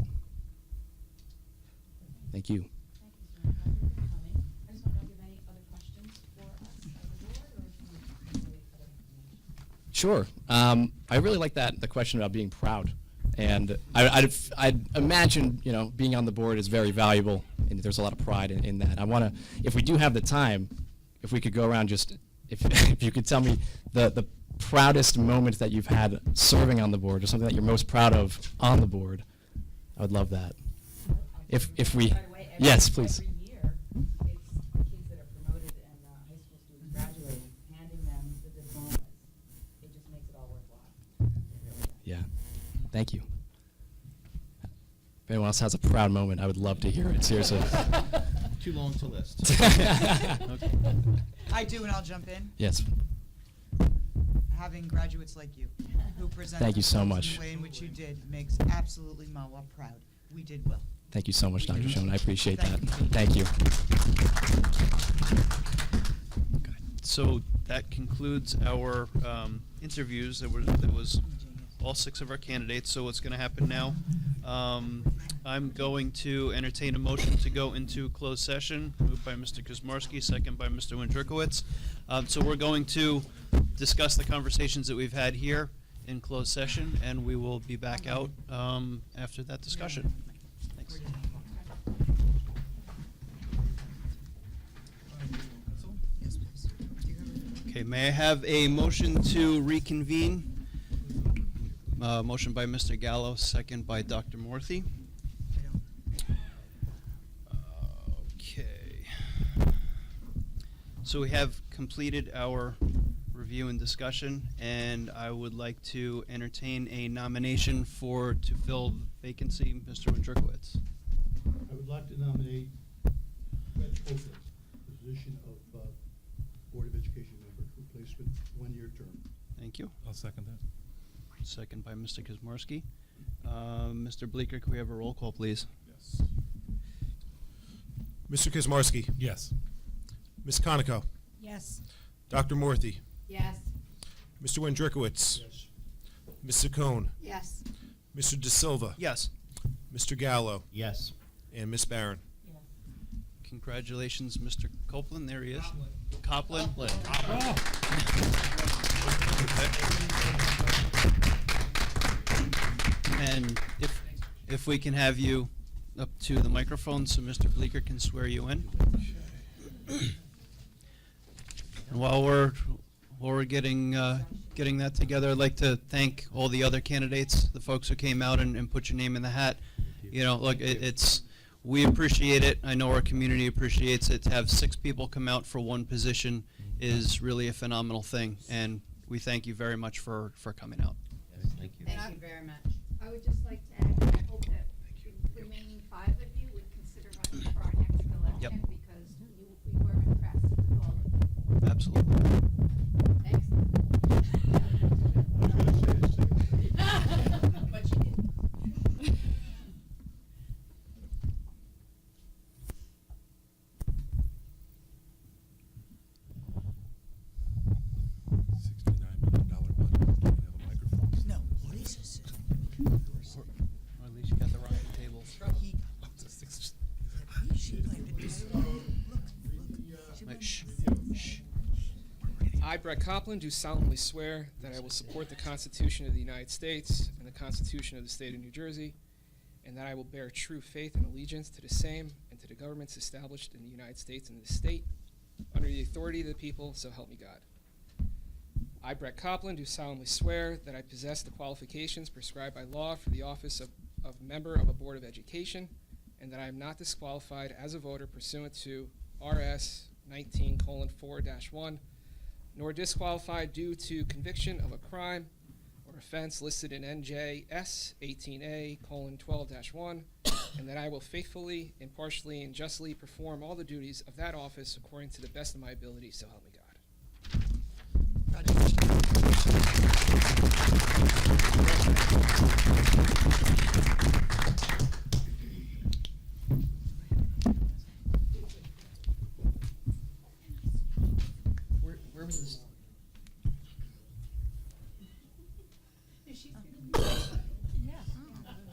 Thank you. Thank you, sir. For coming. I just want to know if you have any other questions for us as a board, or if you want to wait for other information. Sure. I really like the question about being proud. And I'd imagine, being on the board is very valuable, and there's a lot of pride in that. I want to, if we do have the time, if we could go around if you could tell me the proudest moment that you've had serving on the board, or something that you're most proud of on the board, I would love that. If we, yes, please. Every year, it's kids that are promoted and high school students graduating, handing them the diplomas. It just makes it all worthwhile. Yeah. Thank you. If anyone else has a proud moment, I would love to hear it. Seriously. Too long to list. Okay. I do, and I'll jump in. Yes. Having graduates like you who present Thank you so themselves much. in the way in which you did makes absolutely Mahwah proud. We did well. Thank you so much, Dr. Schoen. I appreciate that. Thank you. Thank you. So that concludes our interviews. There was all 6 of our candidates. So what's going to happen now? I'm going to entertain a motion to go into closed session, moved by Mr. Kuzmarski, second by Mr. Windrikowitz. So we're going to discuss the conversations that we've had here in closed session, and we will be back out after that discussion. Thanks. Yes, please. Do you have a- Okay, may I have a motion to reconvene? Motion by Mr. Gallo, second by Dr. Morthy. I don't- Okay. So we have completed our review and discussion, and I would like to entertain a nomination to fill vacancy, Mr. Windrikowitz. I would like to nominate Fred Oakley, position of Board of Education member, replacement, 1-year term. Thank you. I'll second that. Second by Mr. Kuzmarski. Mr. Bleeker, can we have a roll call, please? Yes. Mr. Kuzmarski, Yes. Ms. Conoco, Yes. Dr. Morthy, Yes. Mr. Wendrikowitz, Ms. Saccone, Yes. Mr. De Silva, Yes. Mr. Gallo, Yes. and Ms. Barron. Congratulations, Mr. Copeland. There he is. Copland. And if we can have you up to the microphone so Mr. Bleeker can swear you in. And while we're getting that together, I'd like to thank all the other candidates, the folks who came out and put your name in the hat. You know, look, we appreciate it. I know our community appreciates it. To have 6 people come out for one position is really a phenomenal thing, and we thank you very much for coming out. Yes, thank you. Thank you very much. I would just like to add that I hope that the remaining 5 of you would consider running for our next Yep. election because we were impressed with all of you. Absolutely. Thanks. But you did. $69 million budget, can't have a microphone. No, what is this? Or at least you got the right tables. She planted this. Look. She Wait, planted shh, this. shh. I, Brett Copland, do solemnly swear that I will support the Constitution of the United States and the Constitution of the State of New Jersey, and that I will bear true faith and allegiance to the same and to the governments established in the United States and this state, under the authority of the people, so help me God. I, Brett Copland, do solemnly swear that I possess the qualifications prescribed by law for the office of member of a Board of Education, and that I am not disqualified as a voter pursuant to RS 19:4-1, nor disqualified due to conviction of a crime or offense listed in NJS 18A:12-1, and that I will faithfully, impartially, and justly perform all the duties of that office according to the best of my ability, so help me God. Where was this?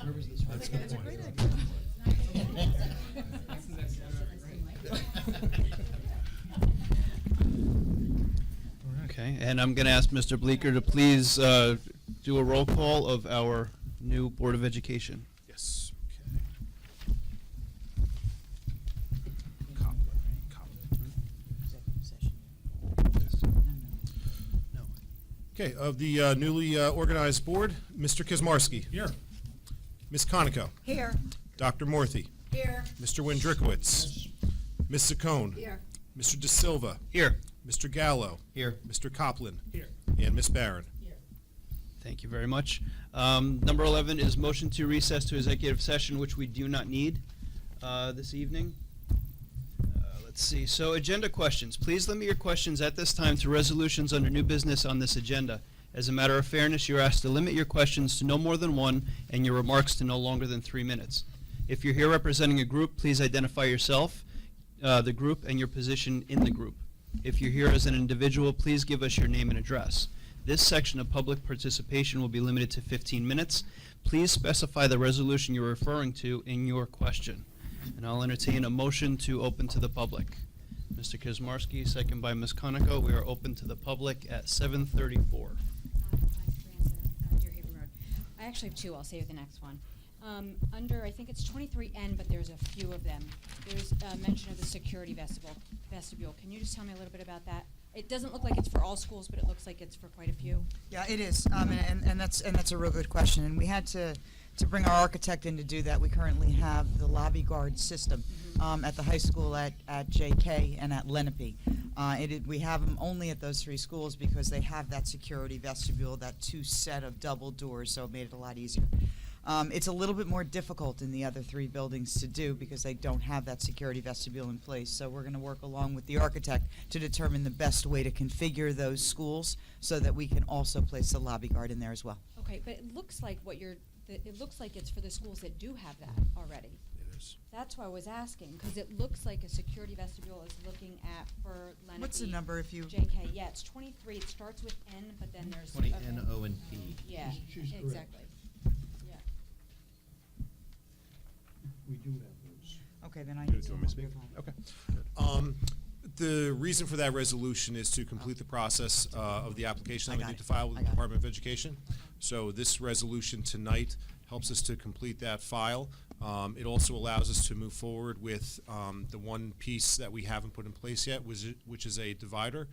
Where was this? That's a good point. Okay, and I'm going to ask Mr. Bleeker to please do a roll call of our new Board of Education. Yes. Okay, of the newly organized board, Mr. Kizmarski. Here. Ms. Conoco. Here. Dr. Morthy. Here. Mr. Wendrikowitz. Ms. Saccone. Here. Mr. De Silva. Here. Mr. Gallo. Here. Mr. Copland. Here. And Ms. Barron. Thank you very much. Number 11 is motion to recess to executive session, which we do not need this evening. Let's see. So agenda questions. Please limit your questions at this time to resolutions under new business on this agenda. As a matter of fairness, you're asked to limit your questions to no more than 1 and your remarks to no longer than 3 minutes. If you're here representing a group, please identify yourself, the group, and your position in the group. If you're here as an individual, please give us your name and address. This section of public participation will be limited to 15 minutes. Please specify the resolution you're referring to in your question. And I'll entertain a motion to open to the public. Mr. Kizmarski, second by Ms. Conoco. We are open to the public at 7:34. Dear Haven Road. I actually have 2. I'll save the next one. Under, I think it's 23N, but there's a few of them. There's a mention of the security vestibule. Can you just tell me a little bit about that? It doesn't look like it's for all schools, but it looks like it's for quite a few. Yeah, it is, and that's a real good question, and we had to bring our architect in to do that. We currently have the lobby guard system at the high school at JK and at Lenape. We have them only at those 3 schools because they have that security vestibule, that 2 set of double doors, so it made it a lot easier. It's a little bit more difficult in the other 3 buildings to do because they don't have that security vestibule in place. So we're going to work along with the architect to determine the best way to configure those schools so that we can also place the lobby guard in there as well. Okay, but it looks like it looks like it's for the schools that do have that already. visitors. That's why I was asking, because it looks like a security vestibule is looking at for Lenape. What's the number if you? JK, yeah, it's 23. It starts with N, but then there's 20 okay. N, O, and P. Yeah, She's correct. exactly. Yeah. We do have those. Okay, then I Do need you to. want me to speak? Okay. The reason for that resolution is to complete the process of the application I that we got need it. to file with I the got it. Department of Education. So this resolution tonight helps us to complete that file. It also allows us to move forward with the one piece that we haven't put in place yet, which is a divider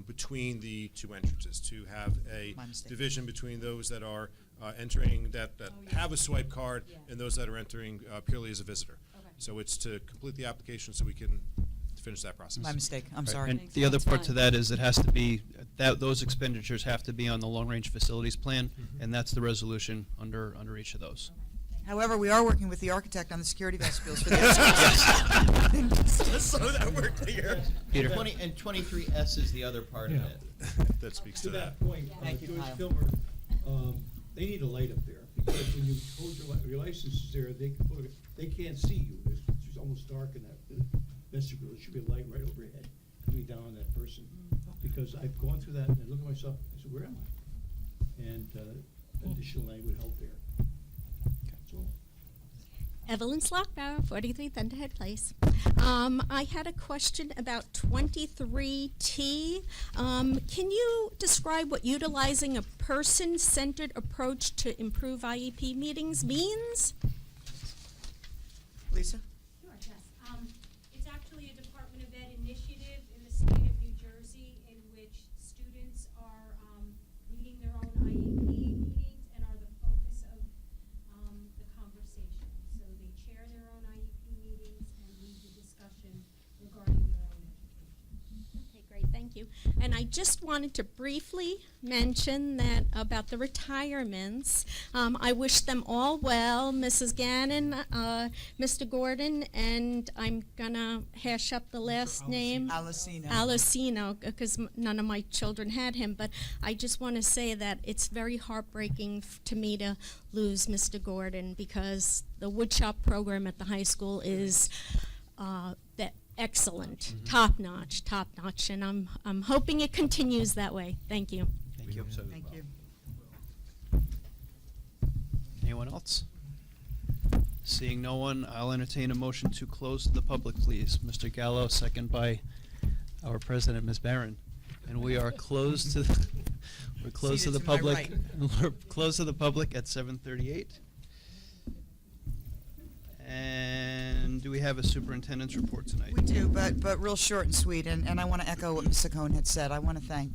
between the two entrances, to have a My mistake. division between those that are entering, that yeah. have a swipe card, Yeah. and those that are entering purely as a visitor. Okay. So it's to complete the application so we can finish that process. My mistake. I'm Right, sorry. And Thanks. the other That's part to fine. that is it has to be, those expenditures have to be on the long-range facilities plan, and that's the resolution under each of those. However, we are working with the architect on the security vestibules for the escorts. Just so that we're clear. Peter? And 23S is the other part of Yeah. it. That speaks To to that. that point, Thank you, George Kyle. Kilmer, they need a light up there, because when you hold your license is there, they can't see you. It's almost dark in that vestibule. There should be a light right overhead coming down on that person. Because I've gone through that and I look at myself, I said, where am I? And additional light would help there. That's all. Evelyn Slockbauer, 43 Thunderhead Place. I had a question about 23T. Can you describe what utilizing a person-centered approach to improve IEP meetings means? Lisa? Sure, yes. It's actually a Department of Ed initiative in the state of New Jersey in which students are leading their own IEP meetings and are the focus of the conversation. So they chair their own IEP meetings and lead the discussion regarding their own education. Okay, great, thank you. And I just wanted to briefly mention that about the retirements. I wish them all well, Mrs. Gannon, Mr. Gordon, and I'm gonna hash up the last name. Alessino. Alessino, because none of my children had him, but I just want to say that it's very heartbreaking to me to lose Mr. Gordon, because the woodshop program at the high school is excellent, top notch, and I'm hoping it continues that way. Thank you. Thank you. Thank you. Anyone else? Seeing no one, I'll entertain a motion to close to the public, please. Mr. Gallo, second by our president, Ms. Barron. And we are closed to, we're closed to Seated the to my public. right. We're closed to the public at 7:38. And do we have a superintendent's report tonight? We do, but real short and sweet, and I want to echo what Ms. Saccone had said. I want to thank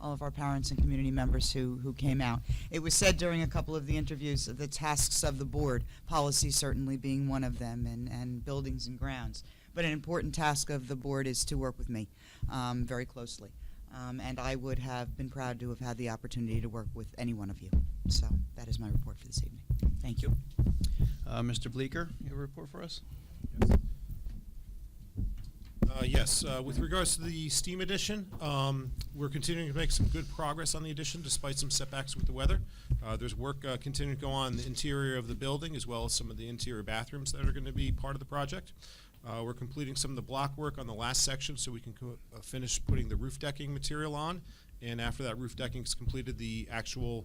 all of our parents and community members who came out. It was said during a couple of the interviews, the tasks of the board, policy certainly being one of them, and buildings and grounds. But an important task of the board is to work with me very closely. And I would have been proud to have had the opportunity to work with any one of you. So that is my report for this evening. Thank you. Mr. Bleeker, you have a report for us? Yes, with regards to the STEAM edition, we're continuing to make some good progress on the addition despite some setbacks with the weather. There's work continuing to go on in the interior of the building as well as some of the interior bathrooms that are going to be part of the project. We're completing some of the block work on the last section so we can finish putting the roof decking material on. And after that roof decking is completed, the actual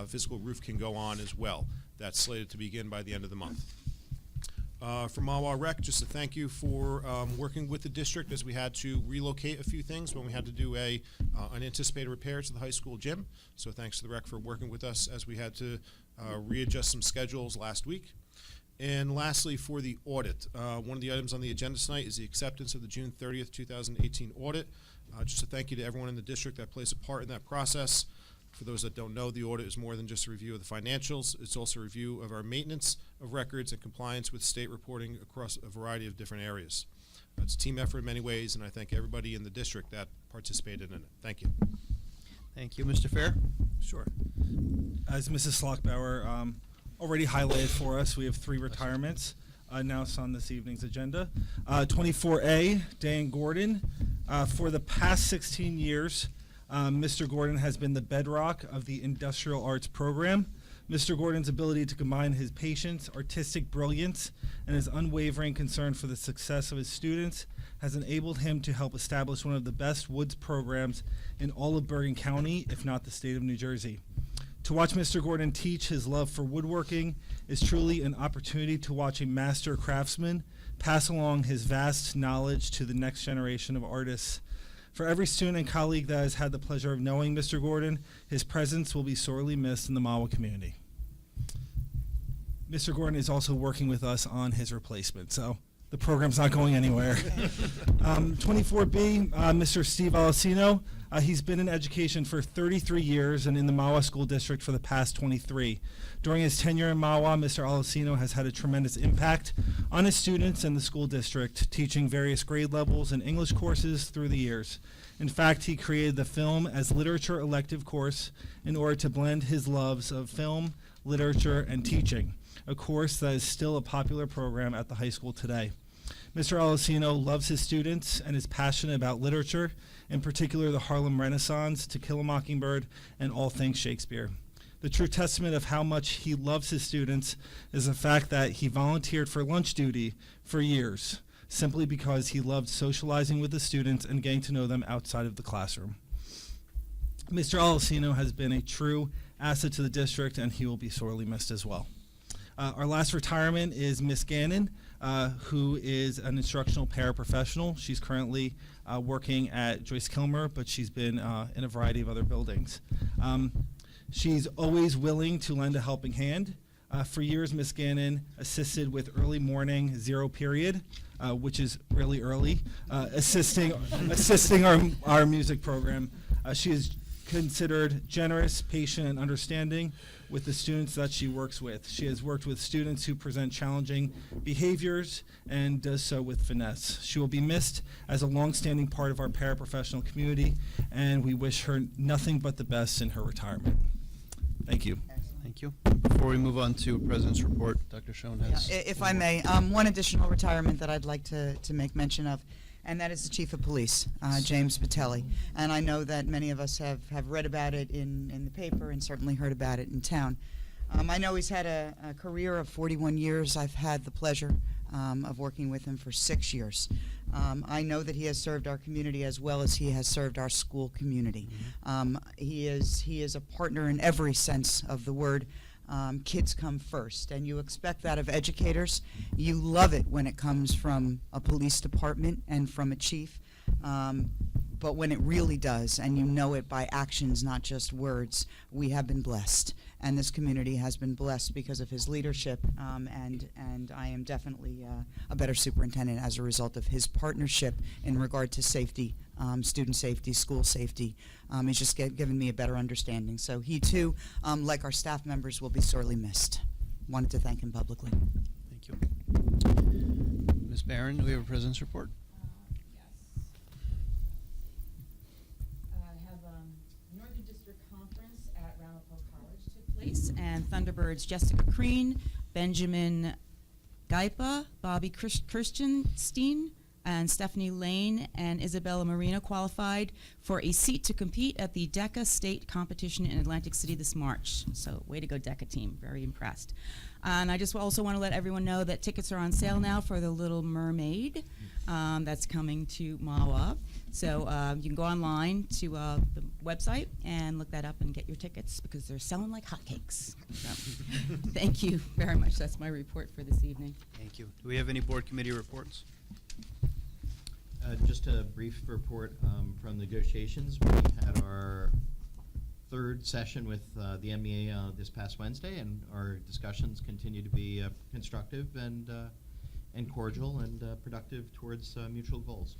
physical roof can go on as well. That's slated to begin by the end of the month. For Mahwah Rec, just a thank you for working with the district as we had to relocate a few things when we had to do a unanticipated repair to the high school gym. So thanks to the rec for working with us as we had to readjust some schedules last week. And lastly, for the audit, one of the items on the agenda tonight is the acceptance of the June 30th, 2018 audit. Just a thank you to everyone in the district that plays a part in that process. For those that don't know, the audit is more than just a review of the financials. It's also a review of our maintenance of records and compliance with state reporting across a variety of different areas. It's a team effort in many ways, and I thank everybody in the district that participated in it. Thank you. Thank you. Mr. Fair? Sure. As Mrs. Slockbauer already highlighted for us, we have 3 retirements announced on this evening's agenda. 24A, Dan Gordon. For the past 16 years, Mr. Gordon has been the bedrock of the industrial arts program. Mr. Gordon's ability to combine his patience, artistic brilliance, and his unwavering concern for the success of his students has enabled him to help establish one of the best woods programs in all of Bergen County, if not the state of New Jersey. To watch Mr. Gordon teach his love for woodworking is truly an opportunity to watch a master craftsman pass along his vast knowledge to the next generation of artists. For every student and colleague that has had the pleasure of knowing Mr. Gordon, his presence will be sorely missed in the Mahwah community. Mr. Gordon is also working with us on his replacement, so the program's not going anywhere. 24B, Mr. Steve Alessino. He's been in education for 33 years and in the Mahwah School District for the past 23. During his tenure in Mahwah, Mr. Alessino has had a tremendous impact on his students and the school district, teaching various grade levels and English courses through the years. In fact, he created the Film as Literature elective course in order to blend his loves of film, literature, and teaching, a course that is still a popular program at the high school today. Mr. Alessino loves his students and is passionate about literature, in particular the Harlem Renaissance, To Kill a Mockingbird, and all things Shakespeare. The true testament of how much he loves his students is the fact that he volunteered for lunch duty for years, simply because he loved socializing with the students and getting to know them outside of the classroom. Mr. Alessino has been a true asset to the district, and he will be sorely missed as well. Our last retirement is Miss Gannon, who is an instructional paraprofessional. She's currently working at Joyce Kilmer, but she's been in a variety of other buildings. She's always willing to lend a helping hand. For years, Miss Gannon assisted with early morning 0 period, which is really early, assisting our music program. She is considered generous, patient, and understanding with the students that she works with. She has worked with students who present challenging behaviors and does so with finesse. She will be missed as a longstanding part of our paraprofessional community, and we wish her nothing but the best in her retirement. Thank you. Thank you. Before we move on to President's Report, Dr. Schoen has... If I may, one additional retirement that I'd like to make mention of, and that is the Chief of Police, James Vitelli. And I know that many of us have read about it in the paper and certainly heard about it in town. I know he's had a career of 41 years. I've had the pleasure of working with him for 6 years. I know that he has served our community as well as he has served our school community. He is a partner in every sense of the word. Kids come first, and you expect that of educators. You love it when it comes from a police department and from a chief, but when it really does, and you know it by actions, not just words, we have been blessed, and this community has been blessed because of his leadership, and I am definitely a better superintendent as a result of his partnership in regard to safety, student safety, school safety. He's just given me a better understanding. So he too, like our staff members, will be sorely missed. Wanted to thank him publicly. Thank you. Ms. Barron, do we have a President's Report? I have Northern District Conference at Ramapo College took place, and Thunderbirds Jessica Crean, Benjamin Gaipa, Bobby Christianstein, and Stephanie Lane and Isabella Marina qualified for a seat to compete at the DECA State Competition in Atlantic City this March. So way to go, DECA team. Very impressed. And I just also want to let everyone know that tickets are on sale now for The Little Mermaid that's coming to Mahwah. So you can go online to the website and look that up and get your tickets because they're selling like hotcakes. So, thank you very much. That's my report for this evening. Thank you. Do we have any board committee reports? Just a brief report from negotiations. We had our third session with the MEA this past Wednesday, and our discussions continue to be constructive and cordial and productive towards mutual goals.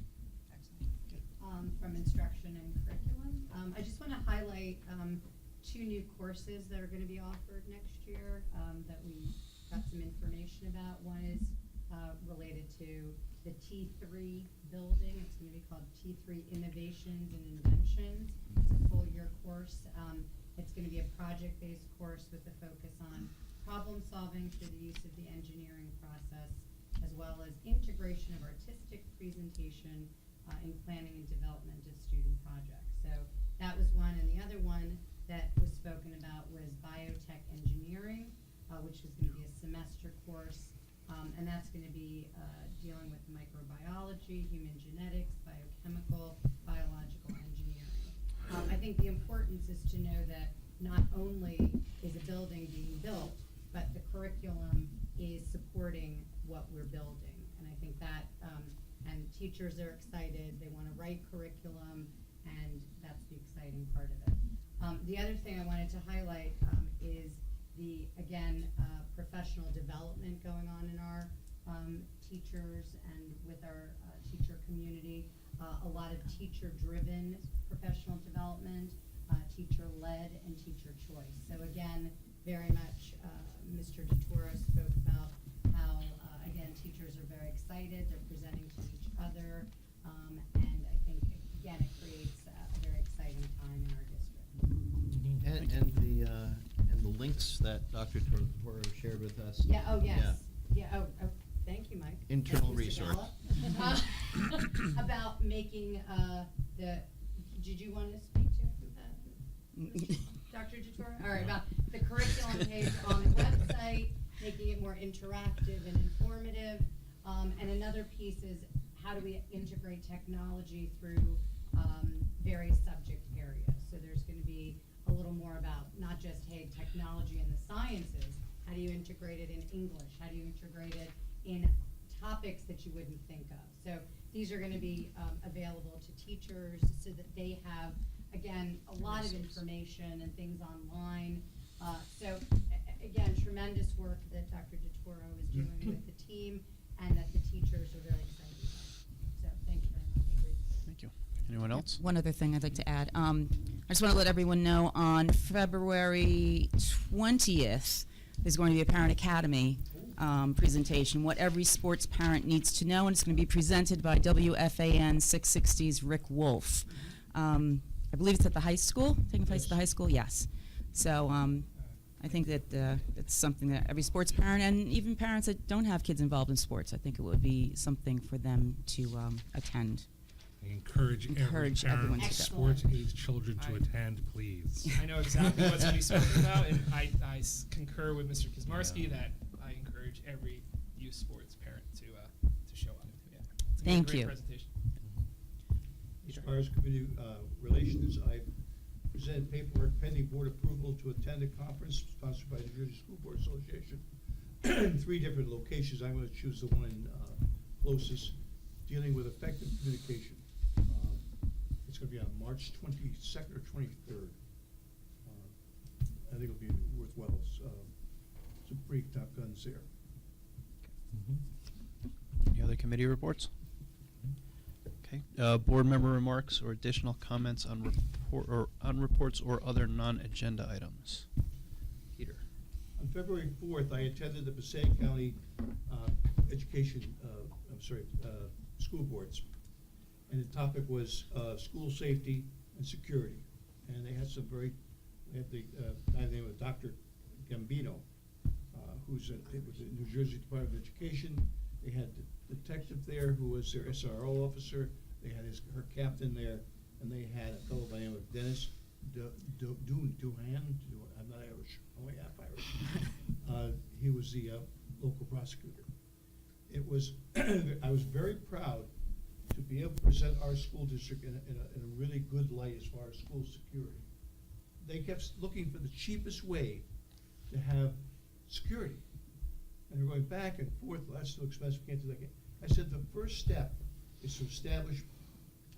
From instruction and curriculum, I just want to highlight 2 new courses that are going to be offered next year that we got some information about. One is related to the T3 building. It's going to be called T3 Innovations and Inventions. It's a full year course. It's going to be a project-based course with a focus on problem solving through the use of the engineering process, as well as integration of artistic presentation in planning and development of student projects. So that was one, and the other one that was spoken about was biotech engineering, which is going to be a semester course, and that's going to be dealing with microbiology, human genetics, biochemical, biological engineering. I think the importance is to know that not only is a building being built, but the curriculum is supporting what we're building. And I think that, and teachers are excited, they want to write curriculum, and that's the exciting part of it. The other thing I wanted to highlight is the, again, professional development going on in our teachers and with our teacher community. A lot of teacher-driven professional development, teacher-led, and teacher choice. So again, very much Mr. DeToro spoke about how, again, teachers are very excited, they're presenting to each other, and I think, again, it creates a very exciting time in our district. And the links that Dr. Toro shared with us. Yeah, oh, yes. Yeah, thank you, Mike. Internal Thank you, resource. Sabella. About making did you want to speak to that? Dr. DeToro? All right, about the curriculum page on the website, making it more interactive and informative. And another piece is how do we integrate technology through various subject areas. So there's going to be a little more about not just, hey, technology and the sciences, how do you integrate it in English? How do you integrate it in topics that you wouldn't think of? So these are going to be available to teachers so that they have, again, a lot of information and things online. So again, tremendous work that Dr. DeToro is doing with the team and that the teachers are very excited about. So thank you very much. Thank you. Anyone else? One other thing I'd like to add. I just want to let everyone know on February 20th, there's going to be a Parent Academy presentation, what every sports parent needs to know, and it's going to be presented by WFAN 660's Rick Wolf. I believe it's at the high school, taking place at the high school, yes. So I think that it's something that every sports parent, and even parents that don't have kids involved in sports, I think it would be something for them to attend. I encourage every everyone parent to with go. sports-aged children to attend, please. I know exactly what's going to be spoken about, and I concur with Mr. Kazmarski that I encourage every youth sports parent to show up. Yeah. It's gonna be a Thank great you. presentation. As far as community relations, I presented paperwork pending board approval to attend a conference sponsored by the New Jersey School Board Association in 3 different locations. I'm going to choose the one closest, dealing with effective communication. It's going to be on March 22nd or 23rd. I think it'll be worthwhile. Some pretty top guns there. Any other committee reports? Okay. Board member remarks or additional comments on reports or other non-agenda items. Peter. On February 4th, I attended the Passaic County school boards, and the topic was school safety and security. And they had we had the guy named Dr. Gambino, who's with the New Jersey Department of Education. They had the detective there who was their SRO officer. They had her captain there, and they had a fellow by the name of Dennis Duhan. I'm not Irish, only half Irish. He was the local prosecutor. It was I was very proud to be able to present our school district in a really good light as far as school security. They kept looking for the cheapest way to have security. And they're going back and forth, well, that's too expensive, can't do that. I said the first step is to establish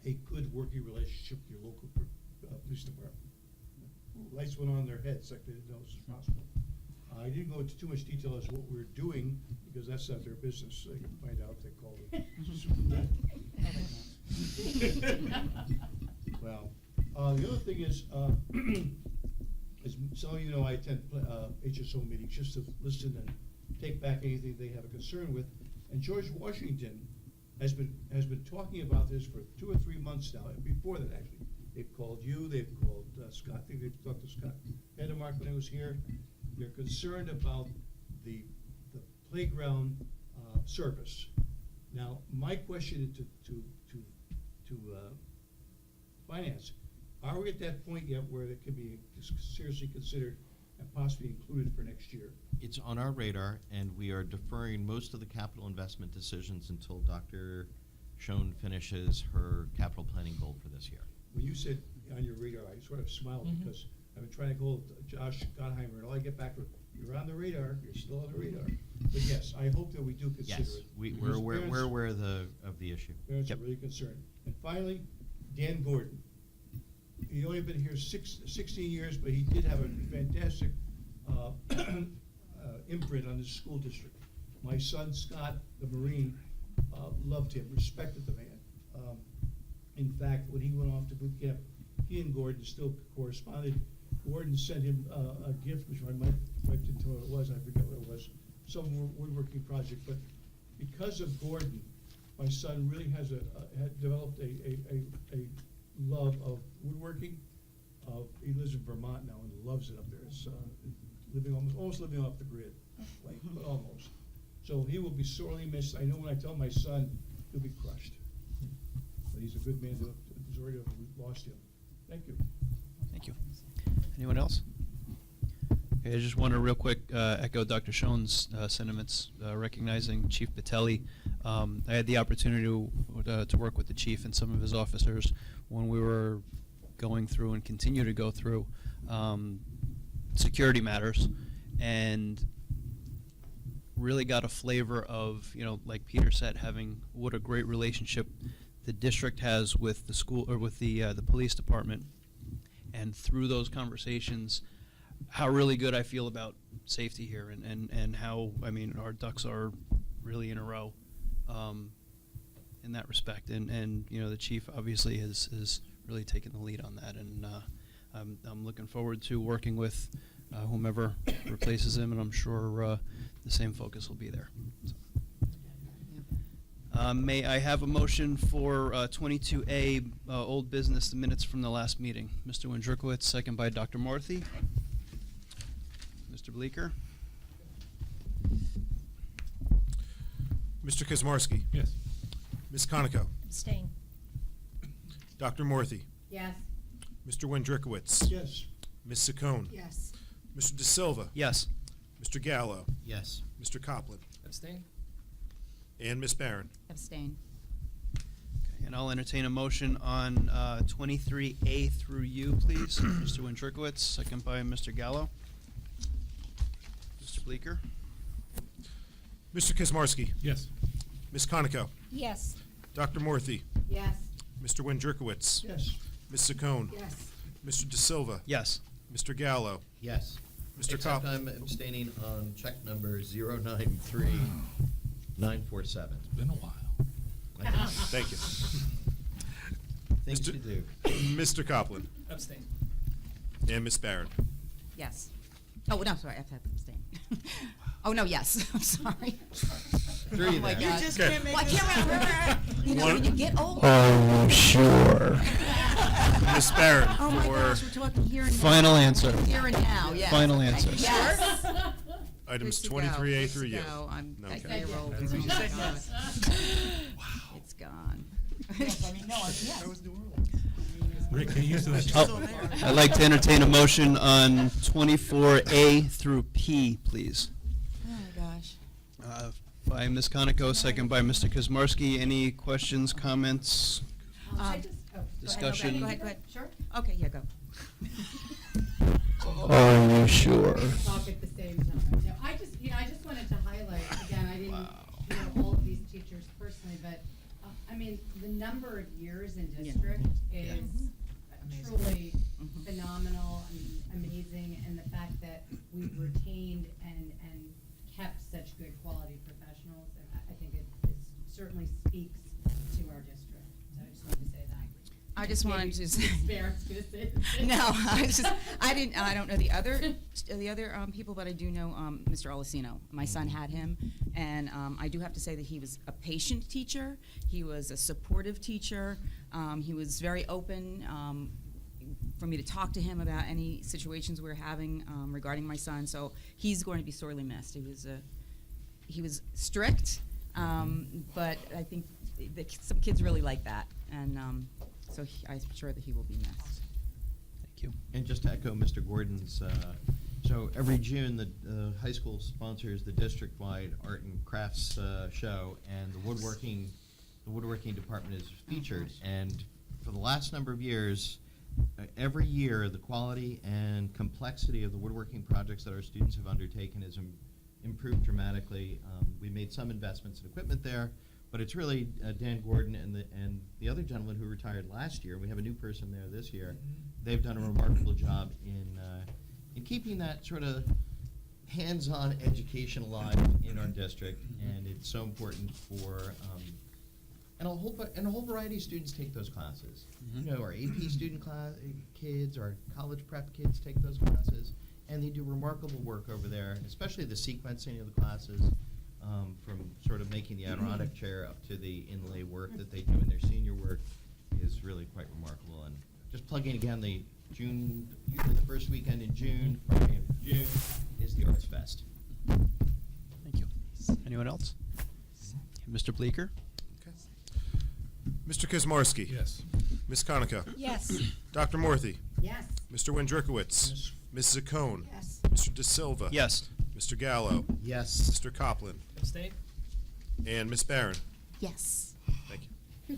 a good working relationship with your local police department. Lights went on in their heads like they didn't know this was possible. I didn't go into too much detail as to what we were doing, because that's not their business. They can find out if they call it superintendent. Well, the other thing is, as some of you know, I attend HSO meetings just to listen and take back anything they have a concern with. And George Washington has been talking about this for 2 or 3 months now, and before that actually. They've called you, they've called Scott, I think they've talked to Scott Vandermark when he was here. They're concerned about the playground service. Now, my question to finance, are we at that point yet where it can be seriously considered and possibly included for next year? It's on our radar, and we are deferring most of the capital investment decisions until Dr. Schoen finishes her capital planning goal for this year. When you said on your radar, I sort of smiled because I've been trying to call Josh Gottheimer, and all I get back with, you're on the radar, you're still on the radar. But yes, I hope that we do consider Yes, it. we're Because aware, parents- we're aware of the issue. Parents are really concerned. And finally, Dan Gordon. He only been here 16 years, but he did have a fantastic imprint on his school district. My son Scott, the Marine, loved him, respected the man. In fact, when he went off to boot camp, he and Gordon still corresponded. Gordon sent him a gift, which my wife didn't tell me what it was, I forget what it was, some woodworking project. But because of Gordon, my son really has had developed a love of woodworking. He lives in Vermont now and loves it up there. It's living almost living off the grid, like, but almost. So he will be sorely missed. I know when I tell my son, he'll be crushed. But he's a good man. Sorry to have lost him. Thank you. Thank you. Anyone else? Okay, I just want to real quick echo Dr. Schoen's sentiments, recognizing Chief Patelli. I had the opportunity to work with the chief and some of his officers when we were going through and continue to go through security matters, and really got a flavor of, like Peter said, having what a great relationship the district has with the school or with the police department, and through those conversations, how really good I feel about safety here, and how, I mean, our ducks are really in a row in that respect, and the chief obviously has really taken the lead on that, and I'm looking forward to working with whomever replaces him, and I'm sure the same focus will be there. So. May I have a motion for 22A, old business, the minutes from the last meeting? Mr. Wendrikowitz, second by Dr. Marthy. Mr. Bleeker? Mr. Kazmarski? Yes. Ms. Conoco? Abstain. Dr. Morthy? Yes. Mr. Wendrikowitz? Yes. Ms. Saccone? Yes. Mr. De Silva? Yes. Mr. Gallo? Yes. Mr. Copland? Abstain? And Ms. Barron? Abstain. Okay, and I'll entertain a motion on 23A through U, please. Mr. Wendrikowitz, second by Mr. Gallo. Mr. Bleeker? Mr. Kazmarski? Yes. Ms. Conoco? Yes. Dr. Morthy? Yes. Mr. Wendrikowitz? Yes. Ms. Saccone? Yes. Mr. De Silva? Yes. Mr. Gallo? Yes. Mr. Except Copland? I'm abstaining on check number 093947. It's been a while. Thank you. Things Mr. to do. Mr. Copland? Abstain. And Ms. Barron? Yes. Oh, no, sorry, I have to abstain. Oh, no, yes, I'm sorry. Threw you Oh, my there. God. You just can't make Well, I this can't remember. You know, One- when you get older. Are you sure? Ms. Barron? Oh, my for gosh, we're talking here and now. Final answer. Here and now, yes. Final Okay. answer. Yes. items Good to go, 23A good through to U. go. I'm Okay. at payroll. That's what you said. It's gone. Yes, I mean, no, yes. Rick, get used to that. Oh, I'd like to entertain a motion on 24A through P, please. Oh, my gosh. By Ms. Conoco, second by Mr. Kazmarski. Any questions, comments? Discussion. Go ahead. Sure. Okay, yeah, go. Are you sure? Talk at the same time. No, I just wanted to highlight, again, I didn't know all of these teachers personally, but, I mean, the number of years in district is truly phenomenal and amazing, and the fact that we've retained and kept such good quality professionals, and I think it certainly speaks to our district. So I just wanted to say that. I just wanted to say. Barrett's gonna say. No, I don't know the other people, but I do know Mr. Olasino. My son had him, and I do have to say that he was a patient teacher. He was a supportive teacher. He was very open for me to talk to him about any situations we were having regarding my son. So he's going to be sorely missed. He was strict, but I think some kids really like that, and so I'm sure that he will be missed. Thank you. And just to echo Mr. Gordon's So every June, the high school sponsors the district-wide art and crafts show, and the woodworking department is featured. And for the last number of years, every year, the quality and complexity of the woodworking projects that our students have undertaken has improved dramatically. We made some investments in equipment there, but it's really Dan Gordon and the other gentleman who retired last year. We have a new person there this year. They've done a remarkable job in keeping that sort of hands-on education alive in our district, and it's so important for and a whole variety of students take those classes. You know, our AP student kids, our college prep kids take those classes, and they do remarkable work over there, especially the sequencing of the classes, from sort of making the Adirondack chair up to the inlay work that they do in their senior work is really quite remarkable. And just plugging again, usually the first weekend in June, Friday of June, is the Arts Fest. Thank you. Anyone else? Mr. Bleeker? Mr. Kazmarski? Yes. Ms. Conica? Yes. Dr. Morthy? Yes. Mr. Wendrikowitz? Yes. Ms. Zaccone? Yes. Mr. De Silva? Yes. Mr. Gallo? Yes. Mr. Copland? Abstain? And Ms. Barron? Yes. Thank you.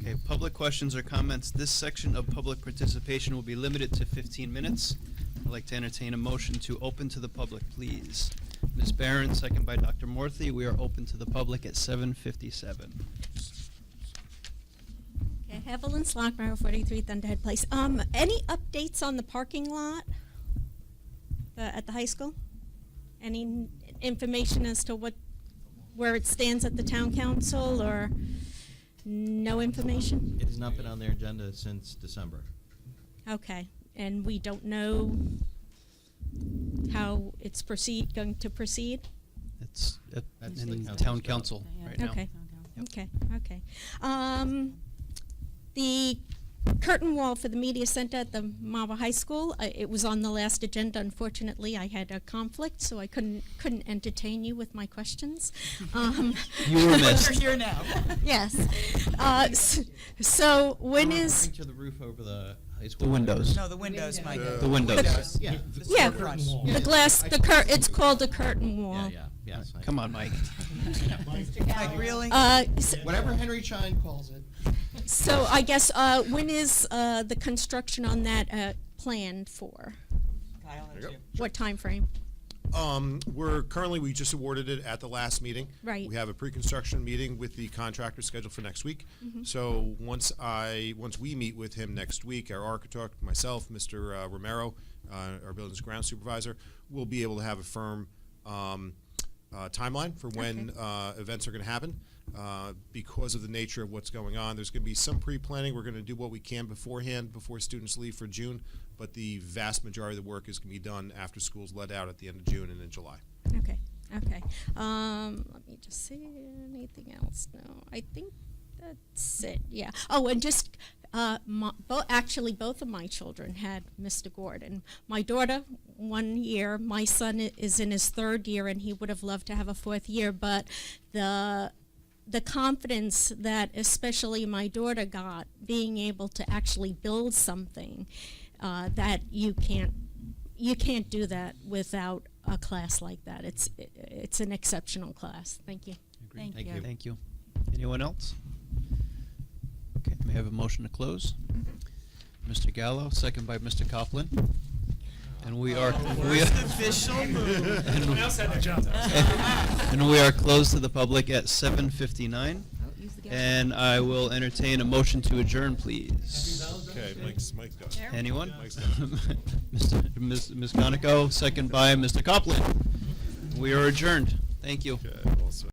Okay, public questions or comments. This section of public participation will be limited to 15 minutes. I'd like to entertain a motion to open to the public, please. Ms. Barron, second by Dr. Morthy. We are open to the public at 7:57. Okay, Evelyn Slockmeyer, 43 Thunderhead Place. Any updates on the parking lot at the high school? Any information as to where it stands at the town council, or no information? It has not been on their agenda since December. Okay, and we don't know how it's going to proceed? It's That's in the the council's town job. council right now. Okay, Yep. okay. The curtain wall for the media center at the Mahwah High School, it was on the last agenda. Unfortunately, I had a conflict, so I couldn't entertain you with my questions. You were missed. You're here now. Yes. So when You're is? referring to the roof over the high school. The windows. No, the windows, Mike. The windows. Yeah. Yeah, Curtain wall. the glass. It's called a curtain wall. Yeah, yes. Come on, Mike. Mike, really? Whatever Henry Schein calls it. So I guess when is the construction on that planned for? Kyle, There you go. What time frame? We just awarded it at the last meeting. Right. We have a pre-construction meeting with the contractor scheduled for next week. Mhm. So once we meet with him next week, our architect, myself, Mr. Romero, our buildings ground supervisor, we'll be able to have a firm timeline for when events are going to happen. Because of the nature of what's going on, there's going to be some pre-planning. We're going to do what we can beforehand, before students leave for June, but the vast majority of the work is going to be done after school's let out at the end of June and in July. Okay. Let me just see anything else. No, I think that's it. Yeah. Oh, and just actually, both of my children had Mr. Gordon. My daughter, 1 year. My son is in his 3rd year, and he would have loved to have a 4th year. But the confidence that especially my daughter got, being able to actually build something that you can't do that without a class like that. It's an exceptional class. Thank you. Agreed. Thank you. Thank you. Anyone else? Okay, may I have a motion to close? Mr. Gallo, second by Mr. Copland. And we are official move. Someone else had to jump. and we are closed to the public at 7:59. And I will entertain a motion to adjourn, please. Okay, Mike's got it. Anyone? Mike's got it. Ms. Conoco, second by Mr. Copland. We are adjourned. Thank you. Okay.